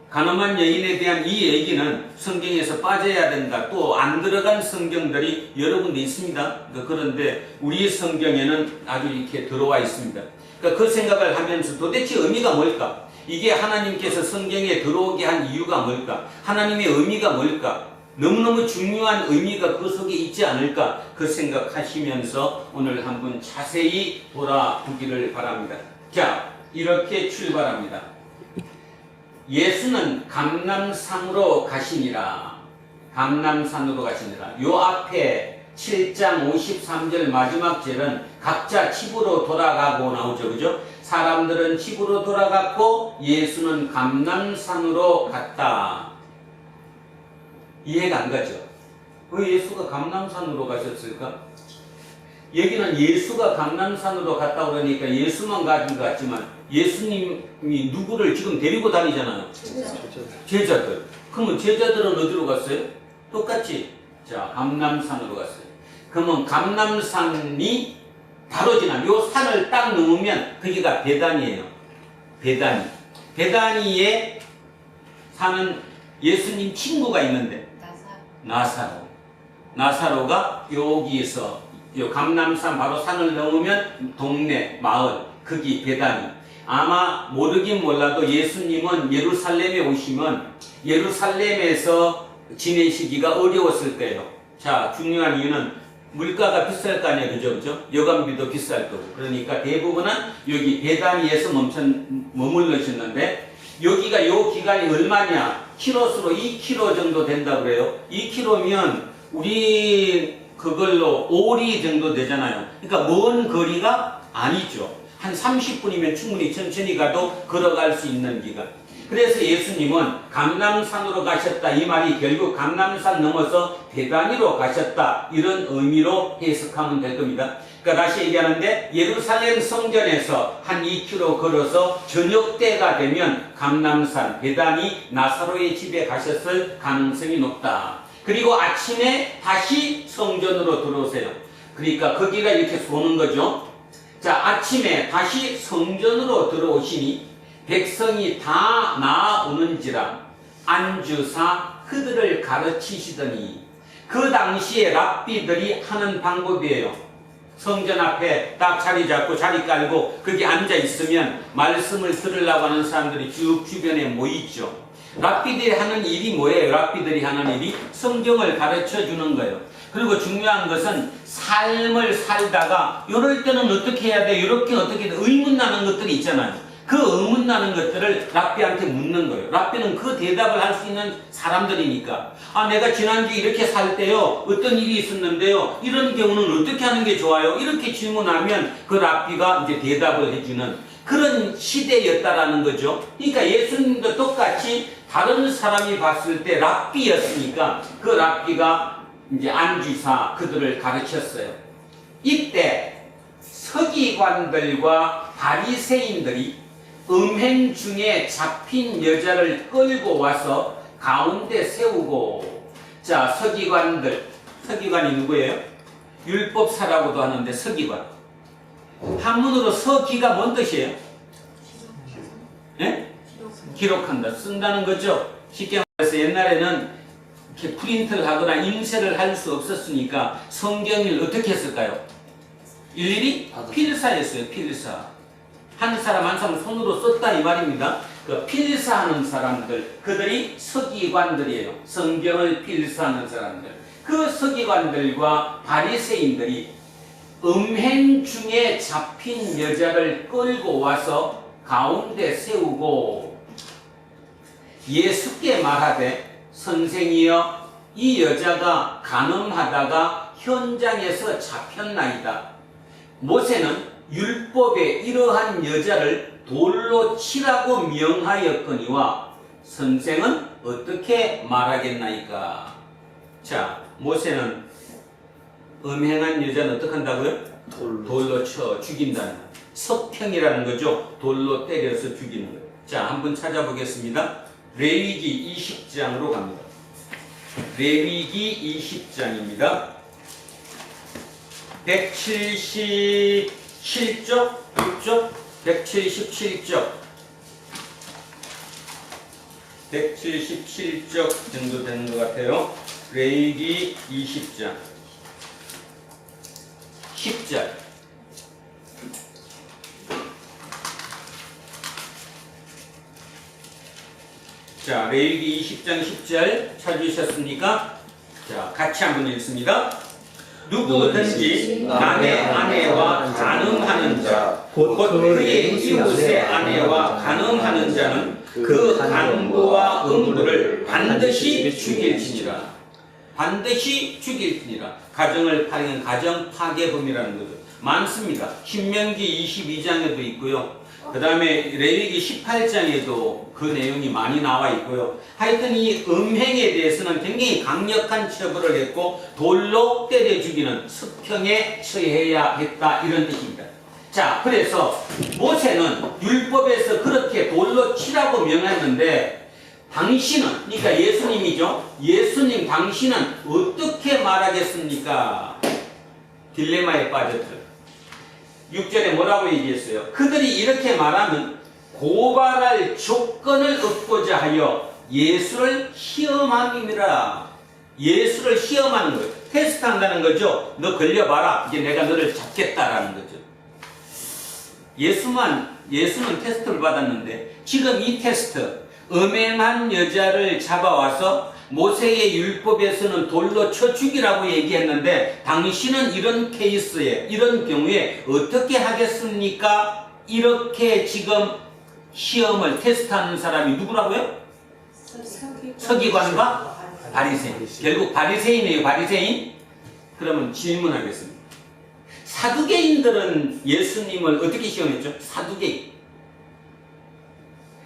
가늠한 여인에 대한 이 얘기는 성경에서 빠져야 된다. 또 안 들어간 성경들이 여러 군데 있습니다. 그런데 우리 성경에는 아주 이렇게 들어와 있습니다. 그 생각을 하면서 도대체 의미가 뭘까? 이게 하나님께서 성경에 들어오게 한 이유가 뭘까? 하나님의 의미가 뭘까? 너무너무 중요한 의미가 그 속에 있지 않을까? 그 생각하시면서 오늘 한번 자세히 돌아보기를 바랍니다. 자, 이렇게 출발합니다. 예수는 감람산으로 가시니라. 감람산으로 가시니라. 요 앞에 7장 53절 마지막 절은 각자 집으로 돌아가고 나오죠. 그죠? 사람들은 집으로 돌아갔고 예수는 감람산으로 갔다. 이해가 안 가죠? 왜 예수가 감람산으로 가셨을까? 여기는 예수가 감람산으로 갔다 그러니까 예수만 가진 것 같지만 예수님이 누구를 지금 데리고 다니잖아요. 제자들. 그러면 제자들은 어디로 갔어요? 똑같이 자 감람산으로 갔어요. 그러면 감람산이 바로 지나면 요 산을 딱 넘으면 거기가 베다니예요. 베다니. 베다니에 사는 예수님 친구가 있는데 나사로가 여기에서 요 감람산 바로 산을 넘으면 동네 마을 거기 베다니. 아마 모르긴 몰라도 예수님은 예루살렘에 오시면 예루살렘에서 지내시기가 어려웠을 거예요. 자, 중요한 이유는 물가가 비쌀 거 아니에요. 그죠? 여관비도 비쌀 거고. 그러니까 대부분은 여기 베다니에서 머물러셨는데 여기가 요 기간이 얼마냐? 키로수로 2km 정도 된다고 그래요. 2km면 우리 그걸로 5리 정도 되잖아요. 그러니까 먼 거리가 아니죠. 한 30분이면 충분히 천천히 가도 걸어갈 수 있는 기간. 그래서 예수님은 감람산으로 가셨다. 이 말이 결국 감람산 넘어서 베다니로 가셨다. 이런 의미로 해석하면 될 겁니다. 그러니까 다시 얘기하는데 예루살렘 성전에서 한 2km 걸어서 저녁 때가 되면 감람산 베다니 나사로의 집에 가셨을 가능성이 높다. 그리고 아침에 다시 성전으로 들어오세요. 그러니까 거기가 이렇게 쏘는 거죠. 자, 아침에 다시 성전으로 들어오시니 백성이 다 나오는지라 안주사 그들을 가르치시더니 그 당시에 랍비들이 하는 방법이에요. 성전 앞에 딱 자리 잡고 자리 깔고 거기 앉아 있으면 말씀을 들으려고 하는 사람들이 쭉 주변에 모이죠. 랍비들이 하는 일이 뭐예요? 랍비들이 하는 일이 성경을 가르쳐 주는 거예요. 그리고 중요한 것은 삶을 살다가 이럴 때는 어떻게 해야 돼? 이렇게 어떻게 돼? 의문 나는 것들이 있잖아요. 그 의문 나는 것들을 랍비한테 묻는 거예요. 랍비는 그 대답을 할 수 있는 사람들이니까. 아, 내가 지난주에 이렇게 살 때요. 어떤 일이 있었는데요. 이런 경우는 어떻게 하는 게 좋아요? 이렇게 질문하면 그 랍비가 이제 대답을 해주는 그런 시대였다라는 거죠. 그러니까 예수님도 똑같이 다른 사람이 봤을 때 랍비였으니까 그 랍비가 이제 안주사 그들을 가르쳤어요. 이때 서기관들과 바리새인들이 음행 중에 잡힌 여자를 끌고 와서 가운데 세우고. 자, 서기관이 누구예요? 율법사라고도 하는데 서기관. 한문으로 서기가 뭔 뜻이에요? 예? 기록한다, 쓴다는 거죠. 쉽게 말해서 옛날에는 이렇게 프린트를 하거나 인쇄를 할 수 없었으니까 성경을 어떻게 했을까요? 일일이 필사했어요. 필사. 한 사람 한 사람 손으로 썼다 이 말입니다. 그 필사하는 사람들, 그들이 서기관들이에요. 성경을 필사하는 사람들. 그 서기관들과 바리새인들이 음행 중에 잡힌 여자를 끌고 와서 가운데 세우고 예수께 말하되 선생이여 이 여자가 간음하다가 현장에서 잡혔나이다. 모세는 율법에 이러한 여자를 돌로 치라고 명하였거니와 선생은 어떻게 말하겠나이까. 자, 모세는 음행한 여자는 어떻게 한다고요? 돌로 쳐 죽인다는. 석평이라는 거죠. 돌로 때려서 죽이는 거예요. 자, 한번 찾아보겠습니다. 레위기 20장으로 갑니다. 레위기 20장입니다. 177쪽, 6쪽, 177쪽, 177쪽 정도 되는 것 같아요. 레위기 20장 10절. 자, 레위기 20장 10절 찾으셨습니까? 자, 같이 한번 읽습니다. 누구든지 남의 아내와 간음하는 자, 곧 그의 이웃의 아내와 간음하는 자는 그 간부와 음부를 반드시 죽일지니라. 반드시 죽일지니라. 가정을 파괴한 가정 파괴범이라는 거죠. 많습니다. 신명기 22장에도 있고요. 그 다음에 레위기 18장에도 그 내용이 많이 나와 있고요. 하여튼 이 음행에 대해서는 굉장히 강력한 처벌을 했고 돌로 때려 죽이는 석평에 처해야 했다, 이런 뜻입니다. 자, 그래서 모세는 율법에서 그렇게 돌로 치라고 명했는데 당신은, 그러니까 예수님이죠. 예수님 당신은 어떻게 말하겠습니까? 딜레마에 빠졌죠. 6절에 뭐라고 얘기했어요? 그들이 이렇게 말하면 고발할 조건을 얻고자 하여 예수를 시험함이니라. 예수를 시험하는 거예요. 테스트한다는 거죠. 너 걸려봐라. 이제 내가 너를 잡겠다라는 거죠. 예수는 테스트를 받았는데 지금 이 테스트, 음행한 여자를 잡아와서 모세의 율법에서는 돌로 쳐 죽이라고 얘기했는데 당신은 이런 케이스에, 이런 경우에 어떻게 하겠습니까? 이렇게 지금 시험을 테스트하는 사람이 누구라고요? 서기관과 바리새인. 결국 바리새인이에요. 바리새인. 그러면 질문하겠습니다. 사두개인들은 예수님을 어떻게 시험했죠? 사두개인.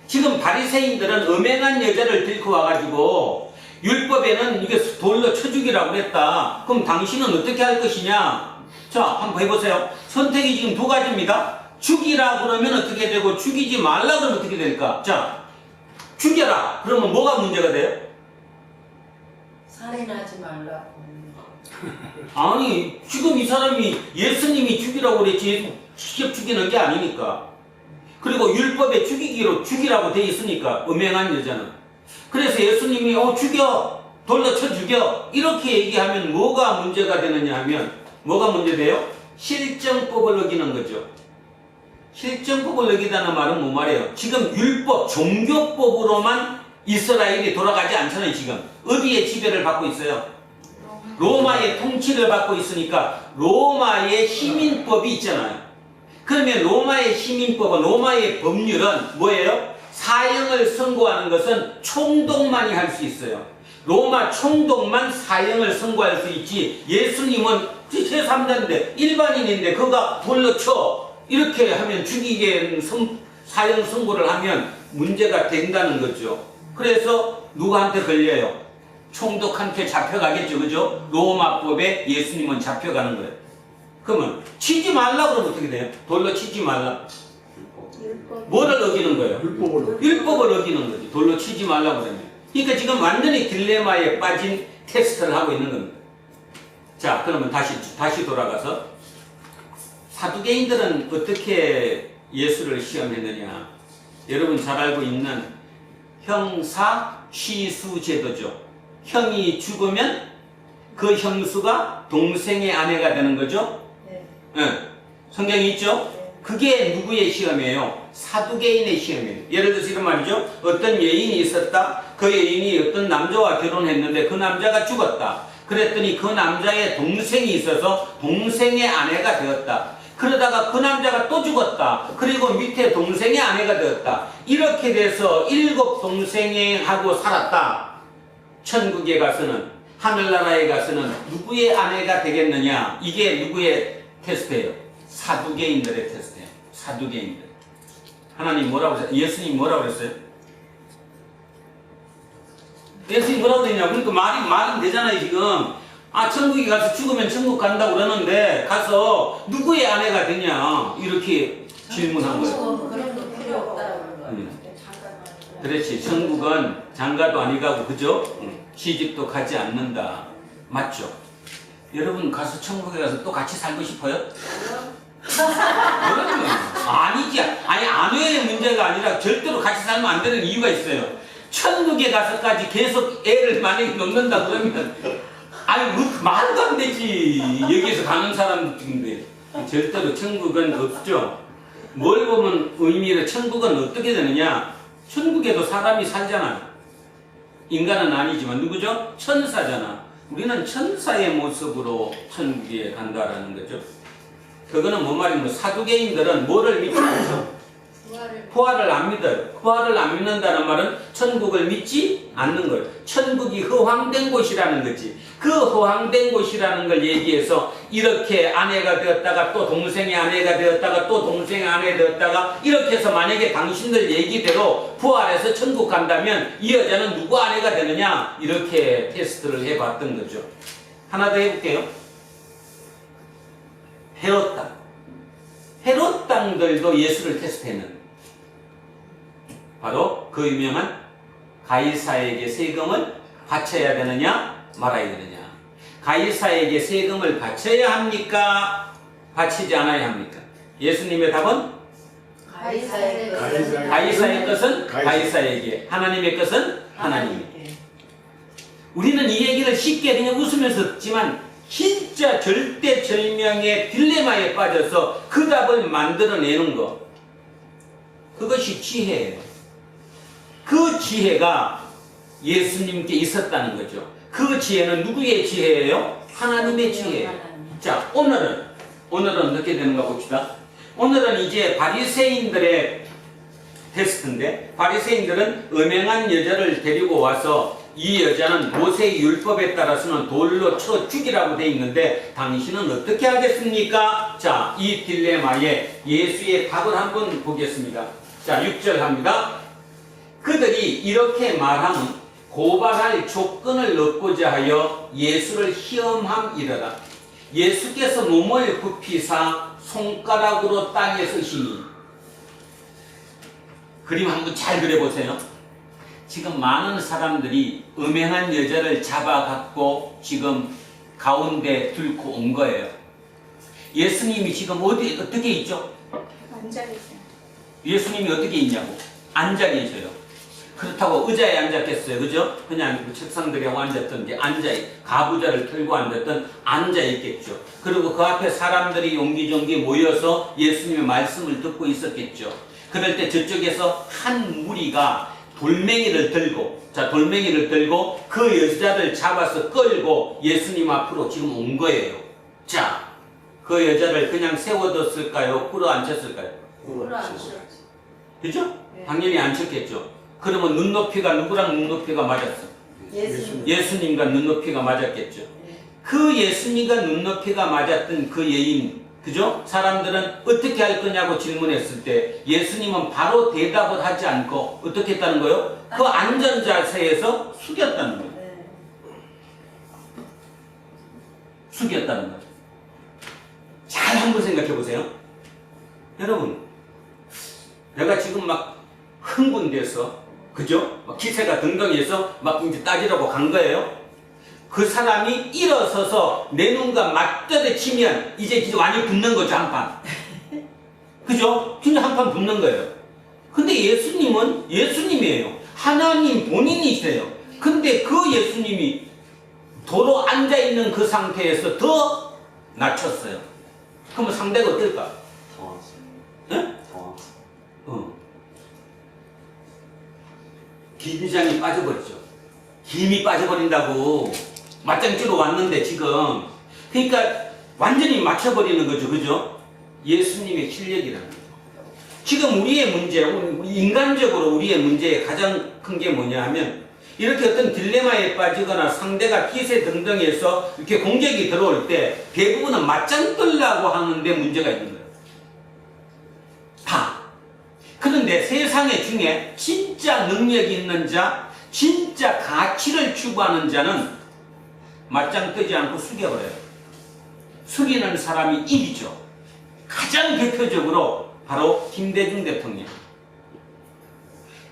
지금 바리새인들은 음행한 여자를 들고 와가지고 율법에는 이게 돌로 쳐 죽이라고 그랬다. 그럼 당신은 어떻게 할 것이냐? 자, 한번 해보세요. 선택이 지금 두 가지입니다. 죽이라 그러면 어떻게 되고 죽이지 말라 그러면 어떻게 될까? 자, 죽여라 그러면 뭐가 문제가 돼요? 살인하지 말라고. 아니, 지금 이 사람이 예수님이 죽이라고 그랬지 직접 죽이는 게 아니니까. 그리고 율법에 죽이라고 돼 있으니까, 음행한 여자는. 그래서 예수님이 죽여, 돌로 쳐 죽여, 이렇게 얘기하면 뭐가 문제가 되느냐 하면, 뭐가 문제돼요? 실정법을 어기는 거죠. 실정법을 어기다는 말은 뭐 말이에요? 지금 율법, 종교법으로만 이스라엘이 돌아가지 않잖아요. 지금 어디에 지배를 받고 있어요? 로마의 통치를 받고 있으니까 로마의 시민법이 있잖아요. 그러면 로마의 시민법은, 로마의 법률은 뭐예요? 사형을 선고하는 것은 총독만이 할 수 있어요. 로마 총독만 사형을 선고할 수 있지, 예수님은 제3자인데 일반인인데 그가 돌로 쳐 이렇게 하면 죽이게 사형 선고를 하면 문제가 된다는 거죠. 그래서 누구한테 걸려요? 총독한테 잡혀가겠죠. 그죠? 로마법에 예수님은 잡혀가는 거예요. 그러면 치지 말라 그러면 어떻게 돼요? 돌로 치지 말라. 뭐를 어기는 거예요? 율법을 어기는 거지. 돌로 치지 말라 그러면. 그러니까 지금 완전히 딜레마에 빠진 테스트를 하고 있는 겁니다. 자, 그러면 다시 돌아가서 사두개인들은 어떻게 예수를 시험했느냐? 여러분 잘 알고 있는 형사 취수 제도죠. 형이 죽으면 그 형수가 동생의 아내가 되는 거죠. 네. 성경이 있죠. 그게 누구의 시험이에요? 사두개인의 시험이에요. 예를 들어서 이런 말이죠. 어떤 여인이 있었다. 그 여인이 어떤 남자와 결혼했는데 그 남자가 죽었다. 그랬더니 그 남자의 동생이 있어서 동생의 아내가 되었다. 그러다가 그 남자가 또 죽었다. 그리고 밑에 동생의 아내가 되었다. 이렇게 돼서 7 동생하고 살았다. 천국에 가서는, 하늘나라에 가서는 누구의 아내가 되겠느냐? 이게 누구의 테스트예요? 사두개인들의 테스트예요. 사두개인들. 하나님 뭐라고 했어요? 예수님 뭐라고 그랬어요? 예수님 뭐라고 그랬냐고. 그러니까 말은 되잖아요 지금. 천국에 가서 죽으면 천국 간다고 그러는데 가서 누구의 아내가 되냐 이렇게 질문한 거예요. 그런 거 필요 없다. 그렇지. 천국은 장가도 아니 가고 그죠? 시집도 가지 않는다. 맞죠? 여러분 가서 천국에 가서 또 같이 살고 싶어요? 그러면 아니지. 아니 안외의 문제가 아니라 절대로 같이 살면 안 되는 이유가 있어요. 천국에 가서까지 계속 애를 만약에 놓는다 그러면 아니 말도 안 되지. 여기에서 가는 사람인데 절대로 천국은 없죠. 뭘 보면 의미로 천국은 어떻게 되느냐? 천국에도 사람이 살잖아요. 인간은 아니지만 누구죠? 천사잖아. 우리는 천사의 모습으로 천국에 간다라는 거죠. 그거는 뭐 말이면 사두개인들은 뭐를 믿지 않죠? 부활을 안 믿어요. 부활을 안 믿는다는 말은 천국을 믿지 않는 거예요. 천국이 허황된 곳이라는 거지. 그 허황된 곳이라는 걸 얘기해서 이렇게 아내가 되었다가 또 동생의 아내가 되었다가 또 동생의 아내 되었다가 이렇게 해서 만약에 당신들 얘기대로 부활해서 천국 간다면 이 여자는 누구 아내가 되느냐? 이렇게 테스트를 해봤던 거죠. 하나 더 해볼게요. 헤롯 땅. 헤롯 땅들도 예수를 테스트했는데 바로 그 유명한 가이사에게 세금을 바쳐야 되느냐 말아야 되느냐. 가이사에게 세금을 바쳐야 합니까? 바치지 않아야 합니까? 예수님의 답은 가이사의 것은 가이사에게, 하나님의 것은 하나님에게. 우리는 이 얘기를 쉽게 그냥 웃으면서 듣지만 진짜 절대절명의 딜레마에 빠져서 그 답을 만들어내는 것, 그것이 지혜예요. 그 지혜가 예수님께 있었다는 거죠. 그 지혜는 누구의 지혜예요? 하나님의 지혜예요. 자, 오늘은 어떻게 되는가 봅시다. 오늘은 이제 바리새인들의 테스트인데, 바리새인들은 음행한 여자를 데리고 와서 이 여자는 모세의 율법에 따라서는 돌로 쳐 죽이라고 돼 있는데 당신은 어떻게 하겠습니까? 자, 이 딜레마에 예수의 답을 한번 보겠습니다. 자, 6절 합니다. 그들이 이렇게 말하면 고발할 조건을 얻고자 하여 예수를 시험함이러라. 예수께서 몸을 굽히사 손가락으로 땅에 서시니. 그림 한번 잘 그려보세요. 지금 많은 사람들이 음행한 여자를 잡아갖고 지금 가운데 들고 온 거예요. 예수님이 지금 어떻게 있죠? 앉아있어요. 예수님이 어떻게 있냐고? 앉아 계셔요. 그렇다고 의자에 앉았겠어요, 그죠? 그냥 책상들에 앉았던 게 가부좌를 틀고 앉았던 앉아 있겠죠. 그리고 그 앞에 사람들이 옹기종기 모여서 예수님의 말씀을 듣고 있었겠죠. 그럴 때 저쪽에서 한 무리가 돌멩이를 들고 그 여자를 잡아서 끌고 예수님 앞으로 지금 온 거예요. 자, 그 여자를 그냥 세워뒀을까요? 끌어안쳤을까요? 그죠? 네. 당연히 안 쳤겠죠. 그러면 눈높이가 누구랑 눈높이가 맞았어? 예수님과 눈높이가 맞았겠죠. 네. 그 예수님과 눈높이가 맞았던 그 여인, 그죠? 사람들은 어떻게 할 거냐고 질문했을 때 예수님은 바로 대답을 하지 않고 어떻게 했다는 거예요? 그 앉은 자세에서 숙였다는 거예요. 네. 숙였다는 거예요. 잘 한번 생각해 보세요. 여러분, 내가 지금 막 흥분돼서, 그죠? 막 기세가 등등해서 막 이제 따지려고 간 거예요. 그 사람이 일어서서 내 눈과 맞떨어지면 이제 완전히 붙는 거죠, 한 판. 그죠? 진짜 한 판 붙는 거예요. 근데 예수님은 예수님이에요. 하나님 본인이세요. 근데 그 예수님이 도로 앉아있는 그 상태에서 더 낮췄어요. 그러면 상대가 어떨까? 응? 김장이 빠져버리죠. 김이 빠져버린다고. 맞짱뜨러 왔는데 지금. 그러니까 완전히 맞춰버리는 거죠. 그죠? 예수님의 실력이라는 거죠. 지금 우리의 문제, 인간적으로 우리의 문제의 가장 큰 게 뭐냐 하면 이렇게 어떤 딜레마에 빠지거나 상대가 기세 등등해서 이렇게 공격이 들어올 때 대부분은 맞짱 뜨려고 하는데 문제가 있는 거예요. 다. 그런데 세상에 중에 진짜 능력이 있는 자, 진짜 가치를 추구하는 자는 맞짱 뜨지 않고 숙여버려요. 숙이는 사람이 이기죠. 가장 대표적으로 바로 김대중 대통령.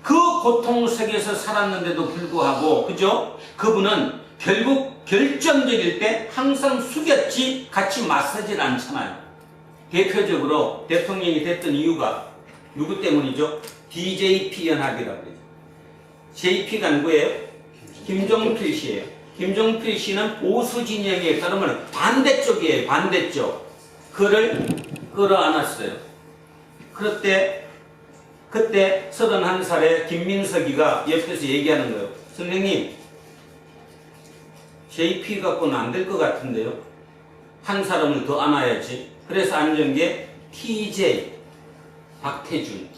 그 고통 속에서 살았는데도 불구하고, 그죠? 그분은 결국 결정적일 때 항상 숙였지 같이 맞서질 않잖아요. 대표적으로 대통령이 됐던 이유가 누구 때문이죠? DJP 연합이라고 그러죠. JP가 누구예요? 김종필 씨예요. 김종필 씨는 보수 진영에 따르면 반대쪽이에요. 반대쪽. 그를 끌어안았어요. 그때 31살에 김민석이가 옆에서 얘기하는 거예요. 선생님, JP 갖고는 안 될 것 같은데요. 한 사람을 더 안아야지. 그래서 앉은 게 TJ, 박태준.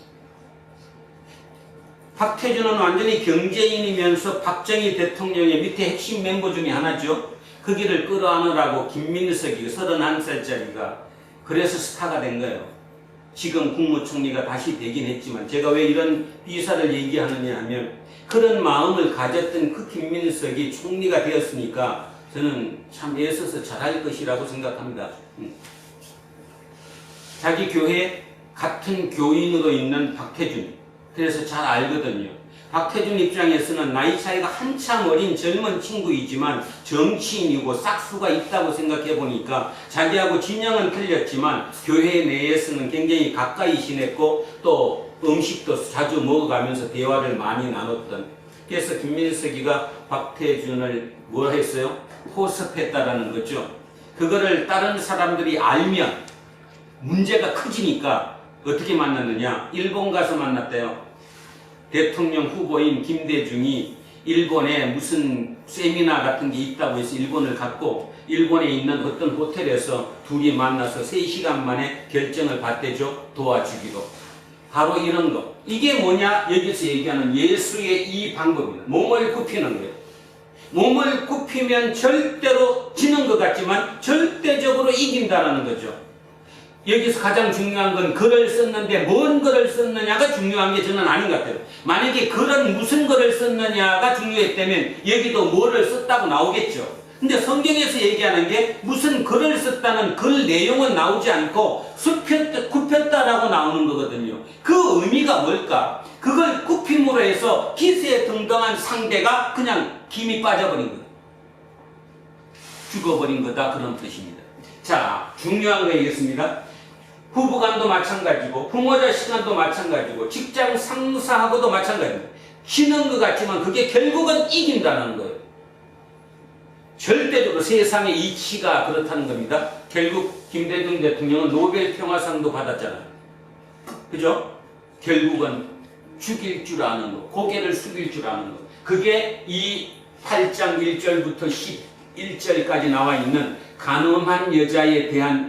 박태준은 완전히 경제인이면서 박정희 대통령의 밑에 핵심 멤버 중에 하나죠. 그 길을 끌어안으라고 김민석이 31살짜리가 그래서 스타가 된 거예요. 지금 국무총리가 다시 되긴 했지만 제가 왜 이런 비사를 얘기하느냐 하면 그런 마음을 가졌던 그 김민석이 총리가 되었으니까 저는 참 애써서 잘할 것이라고 생각합니다. 자기 교회 같은 교인으로 있는 박태준, 그래서 잘 알거든요. 박태준 입장에서는 나이 차이가 한참 어린 젊은 친구이지만 정치인이고 싹수가 있다고 생각해 보니까 자기하고 진영은 틀렸지만 교회 내에서는 굉장히 가까이 지냈고 또 음식도 자주 먹어가면서 대화를 많이 나눴던. 그래서 김민석이가 박태준을 뭘 했어요? 포섭했다라는 거죠. 그거를 다른 사람들이 알면 문제가 커지니까 어떻게 만났느냐? 일본 가서 만났대요. 대통령 후보인 김대중이 일본에 무슨 세미나 같은 게 있다고 해서 일본을 갔고 일본에 있는 어떤 호텔에서 둘이 만나서 3시간 만에 결정을 받대죠. 도와주기로. 바로 이런 거. 이게 뭐냐? 여기서 얘기하는 예수의 이 방법입니다. 몸을 굽히는 거예요. 몸을 굽히면 절대로 지는 것 같지만 절대적으로 이긴다는 거죠. 여기서 가장 중요한 건 글을 썼는데 뭔 글을 썼느냐가 중요한 게 저는 아닌 것 같아요. 만약에 글은 무슨 글을 썼느냐가 중요했다면 여기도 뭐를 썼다고 나오겠죠. 근데 성경에서 얘기하는 게 무슨 글을 썼다는 글 내용은 나오지 않고 굽혔다라고 나오는 거거든요. 그 의미가 뭘까? 그걸 굽힘으로 해서 기세에 등등한 상대가 그냥 김이 빠져버린 거예요. 죽어버린 거다, 그런 뜻입니다. 자, 중요한 거 얘기했습니다. 부부간도 마찬가지고 부모자식간도 마찬가지고 직장 상사하고도 마찬가지입니다. 지는 것 같지만 그게 결국은 이긴다는 거예요. 절대적으로 세상의 이치가 그렇다는 겁니다. 결국 김대중 대통령은 노벨 평화상도 받았잖아요. 그죠? 결국은 죽일 줄 아는 거, 고개를 숙일 줄 아는 거. 그게 이 8장 1절부터 11절까지 나와 있는 간음한 여자에 대한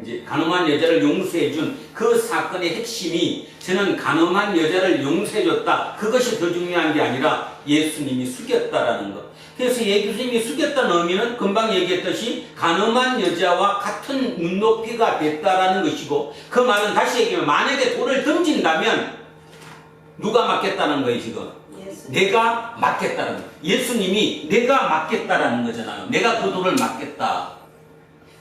이제 간음한 여자를 용서해준 그 사건의 핵심이 저는 간음한 여자를 용서해줬다. 그것이 더 중요한 게 아니라 예수님이 숙였다라는 것. 그래서 예수님이 숙였다는 의미는 금방 얘기했듯이 간음한 여자와 같은 눈높이가 됐다라는 것이고 그 말은 다시 얘기하면 만약에 돌을 던진다면 누가 맞겠다는 거예요 지금? 내가 맞겠다는 거예요. 예수님이 내가 맞겠다라는 거잖아요. 내가 그 돌을 맞겠다.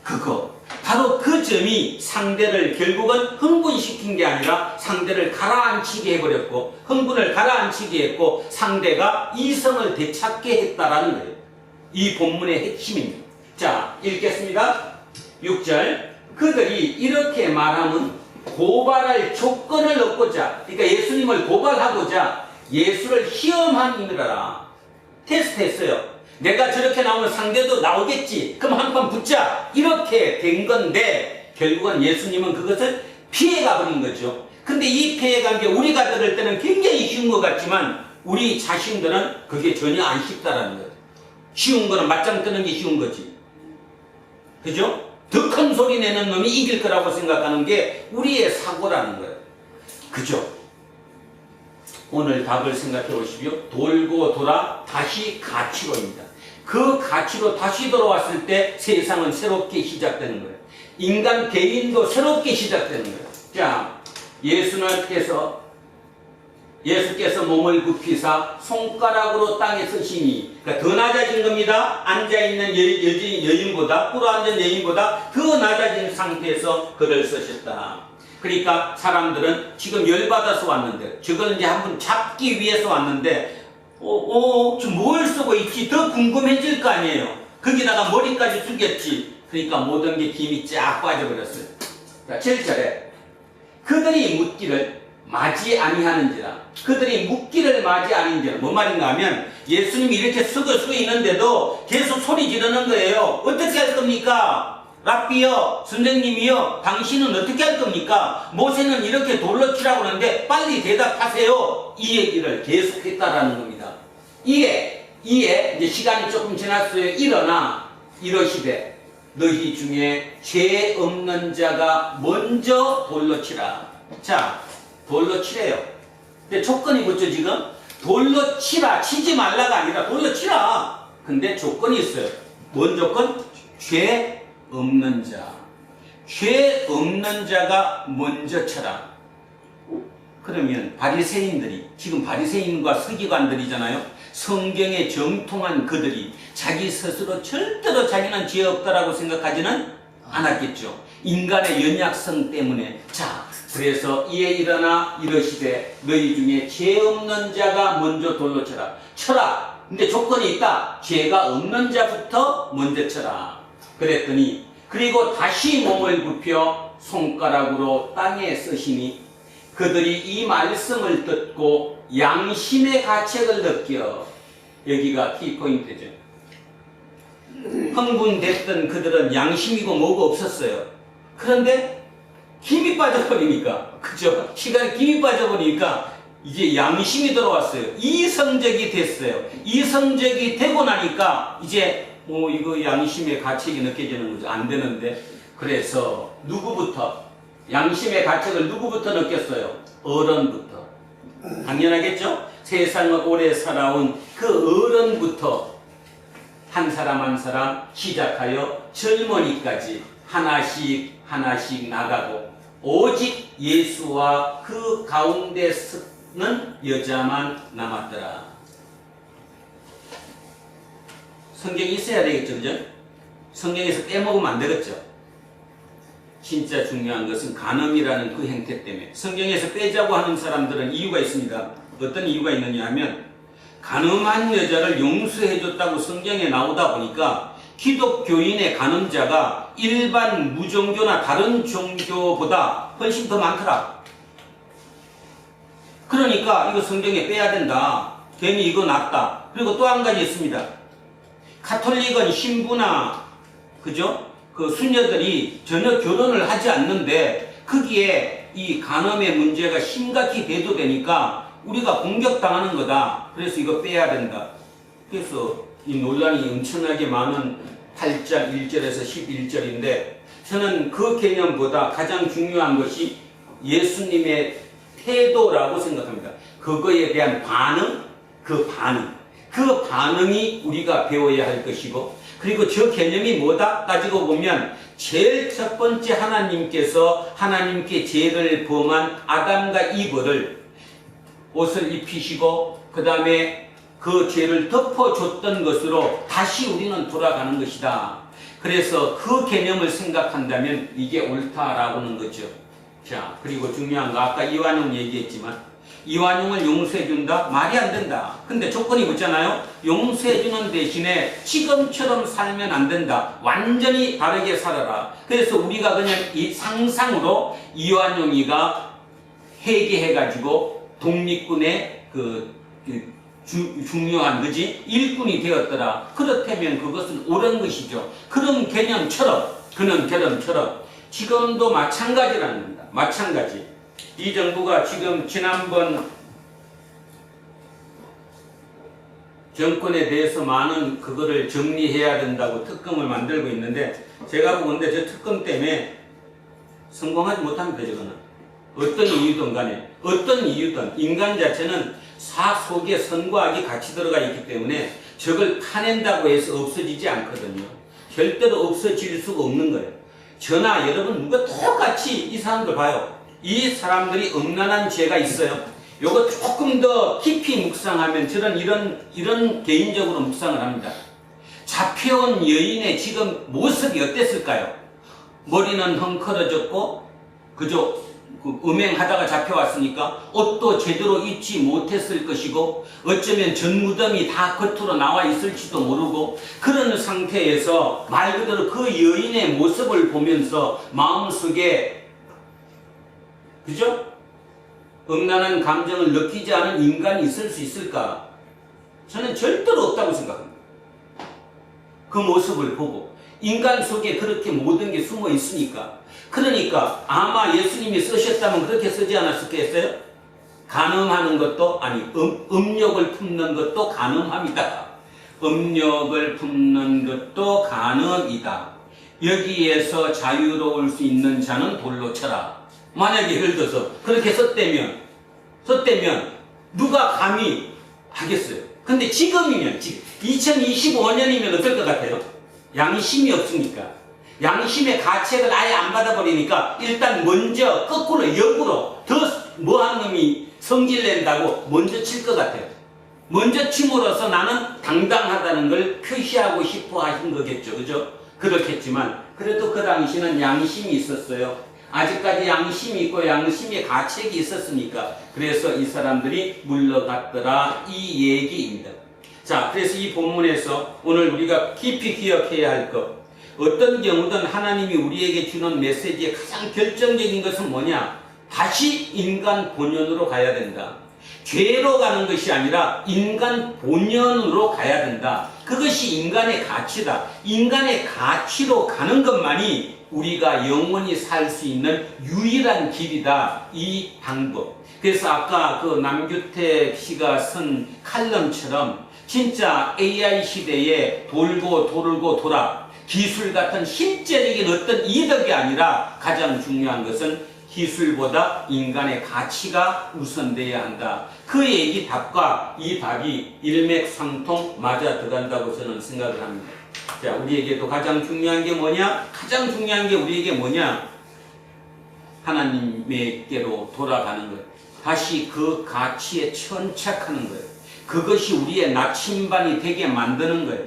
그거. 바로 그 점이 상대를 결국은 흥분시킨 게 아니라 상대를 가라앉히게 해버렸고 흥분을 가라앉히게 했고 상대가 이성을 되찾게 했다라는 거예요. 이 본문의 핵심입니다. 자, 읽겠습니다. 6절. 그들이 이렇게 말하면 고발할 조건을 얻고자, 그러니까 예수님을 고발하고자 예수를 시험함이니라. 테스트했어요. 내가 저렇게 나오면 상대도 나오겠지. 그럼 한 판 붙자. 이렇게 된 건데 결국은 예수님은 그것을 피해가 버린 거죠. 근데 이 피해간 게 우리가 들을 때는 굉장히 쉬운 것 같지만 우리 자신들은 그게 전혀 안 쉽다라는 거예요. 쉬운 거는 맞짱 뜨는 게 쉬운 거지. 그죠? 더 큰 소리 내는 놈이 이길 거라고 생각하는 게 우리의 사고라는 거예요. 그죠? 오늘 답을 생각해 보십시오. 돌고 돌아 다시 가치로입니다. 그 가치로 다시 돌아왔을 때 세상은 새롭게 시작되는 거예요. 인간 개인도 새롭게 시작되는 거예요. 자, 예수님께서 예수께서 몸을 굽히사 손가락으로 땅에 쓰시니, 그러니까 더 낮아진 겁니다. 앉아있는 여인보다, 꿇어앉은 여인보다 더 낮아진 상태에서 그를 쓰셨다. 그러니까 사람들은 지금 열받아서 왔는데, 저걸 이제 한번 잡기 위해서 왔는데, 지금 뭘 쓰고 있지? 더 궁금해질 거 아니에요. 거기다가 머리까지 숙였지. 그러니까 모든 게 김이 쫙 빠져버렸어요. 자, 7절에 그들이 묻기를 맞이 아니하는지라. 그들이 묻기를 맞이 아닌지라. 뭔 말인가 하면 예수님이 이렇게 쓰고 있는데도 계속 소리 지르는 거예요. 어떻게 할 겁니까? 랍비여, 선생님이여, 당신은 어떻게 할 겁니까? 모세는 이렇게 돌로 치라고 하는데 빨리 대답하세요. 이 얘기를 계속했다라는 겁니다. 이에 이제 시간이 조금 지났어요. 일어나 이러시되 너희 중에 죄 없는 자가 먼저 돌로 치라. 자, 돌로 치래요. 근데 조건이 뭐죠 지금? 돌로 치라, 치지 말라가 아니라 돌로 치라. 근데 조건이 있어요. 뭔 조건? 죄 없는 자. 죄 없는 자가 먼저 쳐라. 그러면 바리새인들이, 지금 바리새인과 서기관들이잖아요. 성경에 정통한 그들이 자기 스스로 절대로 자기는 죄 없다라고 생각하지는 않았겠죠. 인간의 연약성 때문에. 자, 그래서 이에 일어나 이러시되 너희 중에 죄 없는 자가 먼저 돌로 쳐라. 쳐라. 근데 조건이 있다. 죄가 없는 자부터 먼저 쳐라. 그랬더니 그리고 다시 몸을 굽혀 손가락으로 땅에 쓰시니 그들이 이 말씀을 듣고 양심의 가책을 느껴. 여기가 키포인트죠. 흥분됐던 그들은 양심이고 뭐고 없었어요. 그런데 힘이 빠져버리니까, 그죠? 시간에 힘이 빠져버리니까 이제 양심이 들어왔어요. 이성적이 됐어요. 이성적이 되고 나니까 이제 이거 양심의 가책이 느껴지는 거죠. 안 되는데. 그래서 누구부터? 양심의 가책을 누구부터 느꼈어요? 어른부터. 당연하겠죠? 세상을 오래 살아온 그 어른부터 한 사람 한 사람 시작하여 젊은이까지 하나씩 하나씩 나가고 오직 예수와 그 가운데 서는 여자만 남았더라. 성경이 있어야 되겠죠, 그죠? 성경에서 빼먹으면 안 되겠죠? 진짜 중요한 것은 간음이라는 그 행태 때문에. 성경에서 빼자고 하는 사람들은 이유가 있습니다. 어떤 이유가 있느냐 하면 간음한 여자를 용서해줬다고 성경에 나오다 보니까 기독교인의 간음자가 일반 무종교나 다른 종교보다 훨씬 더 많더라. 그러니까 이거 성경에 빼야 된다. 괜히 이거 낫다. 그리고 또 한 가지 있습니다. 가톨릭은 신부나, 그죠? 그 수녀들이 전혀 결혼을 하지 않는데 거기에 이 간음의 문제가 심각히 대두되니까 우리가 공격당하는 거다. 그래서 이거 빼야 된다. 그래서 이 논란이 엄청나게 많은 8장 1절에서 11절인데 저는 그 개념보다 가장 중요한 것이 예수님의 태도라고 생각합니다. 그거에 대한 반응, 그 반응이 우리가 배워야 할 것이고, 그리고 저 개념이 뭐다? 따지고 보면 제일 첫 번째 하나님께서 하나님께 죄를 범한 아담과 이브를 옷을 입히시고 그 다음에 그 죄를 덮어줬던 것으로 다시 우리는 돌아가는 것이다. 그래서 그 개념을 생각한다면 이게 옳다라고는 거죠. 자, 그리고 중요한 거 아까 이완용 얘기했지만 이완용을 용서해준다? 말이 안 된다. 근데 조건이 뭐잖아요? 용서해주는 대신에 지금처럼 살면 안 된다. 완전히 다르게 살아라. 그래서 우리가 그냥 이 상상으로 이완용이가 회개해가지고 독립군의 중요한 그지 일꾼이 되었더라. 그렇다면 그것은 옳은 것이죠. 그런 개념처럼 지금도 마찬가지라는 겁니다. 마찬가지. 이 정부가 지금 지난번 정권에 대해서 많은 그거를 정리해야 된다고 특검을 만들고 있는데 제가 보건데 저 특검 때문에 성공하지 못합니다. 저거는 어떤 이유든 간에 어떤 이유든 인간 자체는 사 속에 선과 악이 같이 들어가 있기 때문에 저걸 타낸다고 해서 없어지지 않거든요. 절대로 없어질 수가 없는 거예요. 저나 여러분 누가 똑같이 이 사람들 봐요. 이 사람들이 음란한 죄가 있어요. 요거 조금 더 깊이 묵상하면 저는 이런 개인적으로 묵상을 합니다. 잡혀온 여인의 지금 모습이 어땠을까요? 머리는 헝클어졌고, 그죠? 음행하다가 잡혀왔으니까 옷도 제대로 입지 못했을 것이고, 어쩌면 전무덤이 다 겉으로 나와 있을지도 모르고, 그런 상태에서 말 그대로 그 여인의 모습을 보면서 마음속에, 그죠? 음란한 감정을 느끼지 않은 인간이 있을 수 있을까? 저는 절대로 없다고 생각합니다. 그 모습을 보고 인간 속에 그렇게 모든 게 숨어 있으니까. 그러니까 아마 예수님이 쓰셨다면 그렇게 쓰지 않았을겠어요? 간음하는 것도 아니 음욕을 품는 것도 간음함이다. 음욕을 품는 것도 간음이다. 여기에서 자유로울 수 있는 자는 돌로 쳐라. 만약에 예를 들어서 그렇게 썼다면 누가 감히 하겠어요? 근데 지금이면, 지금 2025년이면 어떨 것 같아요? 양심이 없으니까, 양심의 가책을 아예 안 받아버리니까 일단 먼저 거꾸로 역으로 더 뭐한 놈이 성질낸다고 먼저 칠 것 같아요. 먼저 침으로써 나는 당당하다는 걸 표시하고 싶어 하신 거겠죠. 그죠? 그렇겠지만 그래도 그 당시는 양심이 있었어요. 아직까지 양심이 있고 양심의 가책이 있었으니까 그래서 이 사람들이 물러갔더라, 이 얘기입니다. 자, 그래서 이 본문에서 오늘 우리가 깊이 기억해야 할 것, 어떤 경우든 하나님이 우리에게 주는 메시지의 가장 결정적인 것은 뭐냐? 다시 인간 본연으로 가야 된다. 죄로 가는 것이 아니라 인간 본연으로 가야 된다. 그것이 인간의 가치다. 인간의 가치로 가는 것만이 우리가 영원히 살 수 있는 유일한 길이다. 이 방법. 그래서 아까 그 남규택 씨가 쓴 칼럼처럼 진짜 AI 시대에 돌고 돌아 기술 같은 실제적인 어떤 이득이 아니라 가장 중요한 것은 기술보다 인간의 가치가 우선돼야 한다. 그 얘기 답과 이 답이 일맥상통 맞아 들어간다고 저는 생각을 합니다. 자, 우리에게도 가장 중요한 게 뭐냐? 가장 중요한 게 우리에게 뭐냐? 하나님에게로 돌아가는 것. 다시 그 가치에 천착하는 거예요. 그것이 우리의 나침반이 되게 만드는 거예요.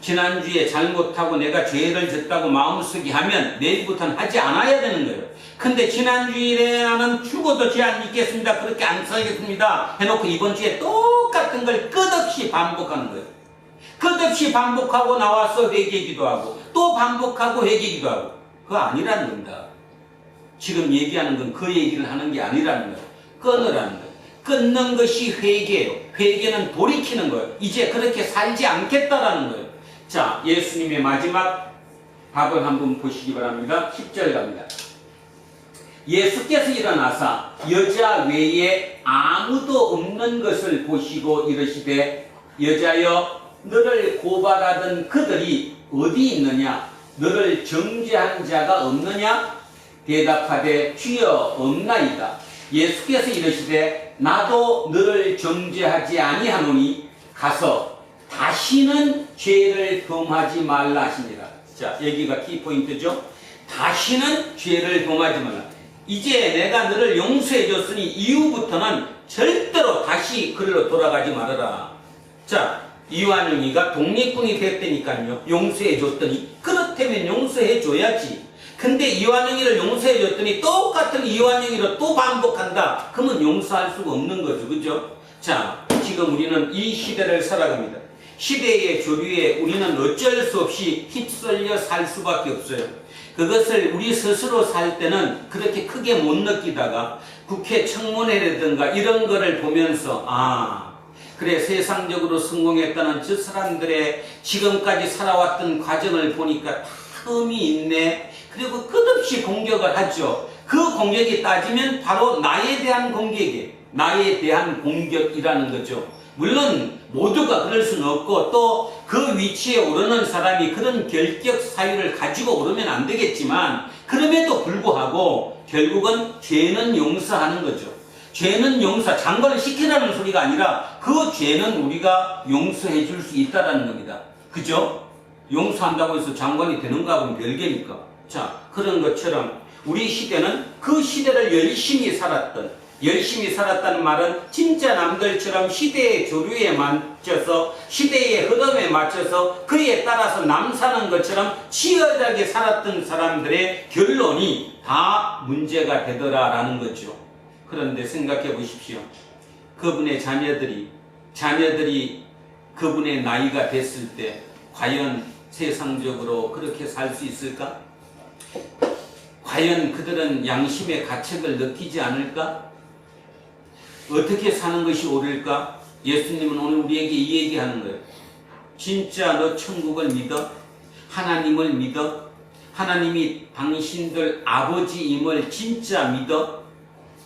지난주에 잘못하고 내가 죄를 졌다고 마음속에 하면 내일부터는 하지 않아야 되는 거예요. 근데 지난주일에 나는 죽어도 죄 안 짓겠습니다. 그렇게 안 살겠습니다. 해놓고 이번 주에 똑같은 걸 끝없이 반복하는 거예요. 끝없이 반복하고 나와서 회개기도 하고 또 반복하고 회개기도 하고. 그거 아니라는 겁니다. 지금 얘기하는 건 그 얘기를 하는 게 아니라는 거예요. 끊으라는 거예요. 끊는 것이 회개예요. 회개는 돌이키는 거예요. 이제 그렇게 살지 않겠다라는 거예요. 자, 예수님의 마지막 답을 한번 보시기 바랍니다. 10절 갑니다. 예수께서 일어나사 여자 외에 아무도 없는 것을 보시고 이르시되 여자여 너를 고발하던 그들이 어디 있느냐? 너를 정죄한 자가 없느냐? 대답하되 주여 없나이다. 예수께서 이르시되 나도 너를 정죄하지 아니하노니 가서 다시는 죄를 범하지 말라 하시니라. 자, 여기가 키포인트죠. 다시는 죄를 범하지 말라. 이제 내가 너를 용서해 줬으니 이후부터는 절대로 다시 그리로 돌아가지 말아라. 자, 이완영이가 독립군이 됐다니까요. 용서해 줬더니 그렇다면 용서해 줘야지. 근데 이완영이를 용서해 줬더니 똑같은 이완영이를 또 반복한다. 그러면 용서할 수가 없는 거죠. 그죠? 자, 지금 우리는 이 시대를 살아갑니다. 시대의 조류에 우리는 어쩔 수 없이 휩쓸려 살 수밖에 없어요. 그것을 우리 스스로 살 때는 그렇게 크게 못 느끼다가 국회 청문회라든가 이런 거를 보면서 그래 세상적으로 성공했다는 저 사람들의 지금까지 살아왔던 과정을 보니까 다 흠이 있네. 그리고 끝없이 공격을 하죠. 그 공격이 따지면 바로 나에 대한 공격이에요. 나에 대한 공격이라는 거죠. 물론 모두가 그럴 수는 없고 또 그 위치에 오르는 사람이 그런 결격 사유를 가지고 오르면 안 되겠지만 그럼에도 불구하고 결국은 죄는 용서하는 거죠. 죄는 용서, 장관을 시키라는 소리가 아니라 그 죄는 우리가 용서해 줄 수 있다는 겁니다. 그죠? 용서한다고 해서 장관이 되는가 하면 별개니까. 자, 그런 것처럼 우리 시대는 그 시대를 열심히 살았던 열심히 살았다는 말은 진짜 남들처럼 시대의 조류에 맞춰서 시대의 흐름에 맞춰서 그에 따라서 남 사는 것처럼 치열하게 살았던 사람들의 결론이 다 문제가 되더라라는 거죠. 그런데 생각해 보십시오. 그분의 자녀들이 그분의 나이가 됐을 때 과연 세상적으로 그렇게 살 수 있을까? 과연 그들은 양심의 가책을 느끼지 않을까? 어떻게 사는 것이 옳을까? 예수님은 오늘 우리에게 이 얘기하는 거예요. 진짜 너 천국을 믿어? 하나님을 믿어? 하나님이 당신들 아버지임을 진짜 믿어?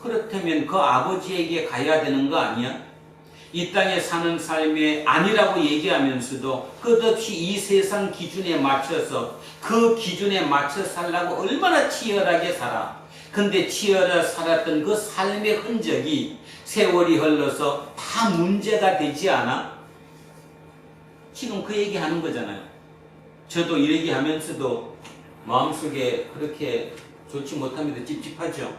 그렇다면 그 아버지에게 가야 되는 거 아니야? 이 땅에 사는 삶에 아니라고 얘기하면서도 끝없이 이 세상 기준에 맞춰서 그 기준에 맞춰 살라고 얼마나 치열하게 살아. 근데 치열하게 살았던 그 삶의 흔적이 세월이 흘러서 다 문제가 되지 않아? 지금 그 얘기하는 거잖아요. 저도 이 얘기하면서도 마음속에 그렇게 좋지 못합니다. 찝찝하죠.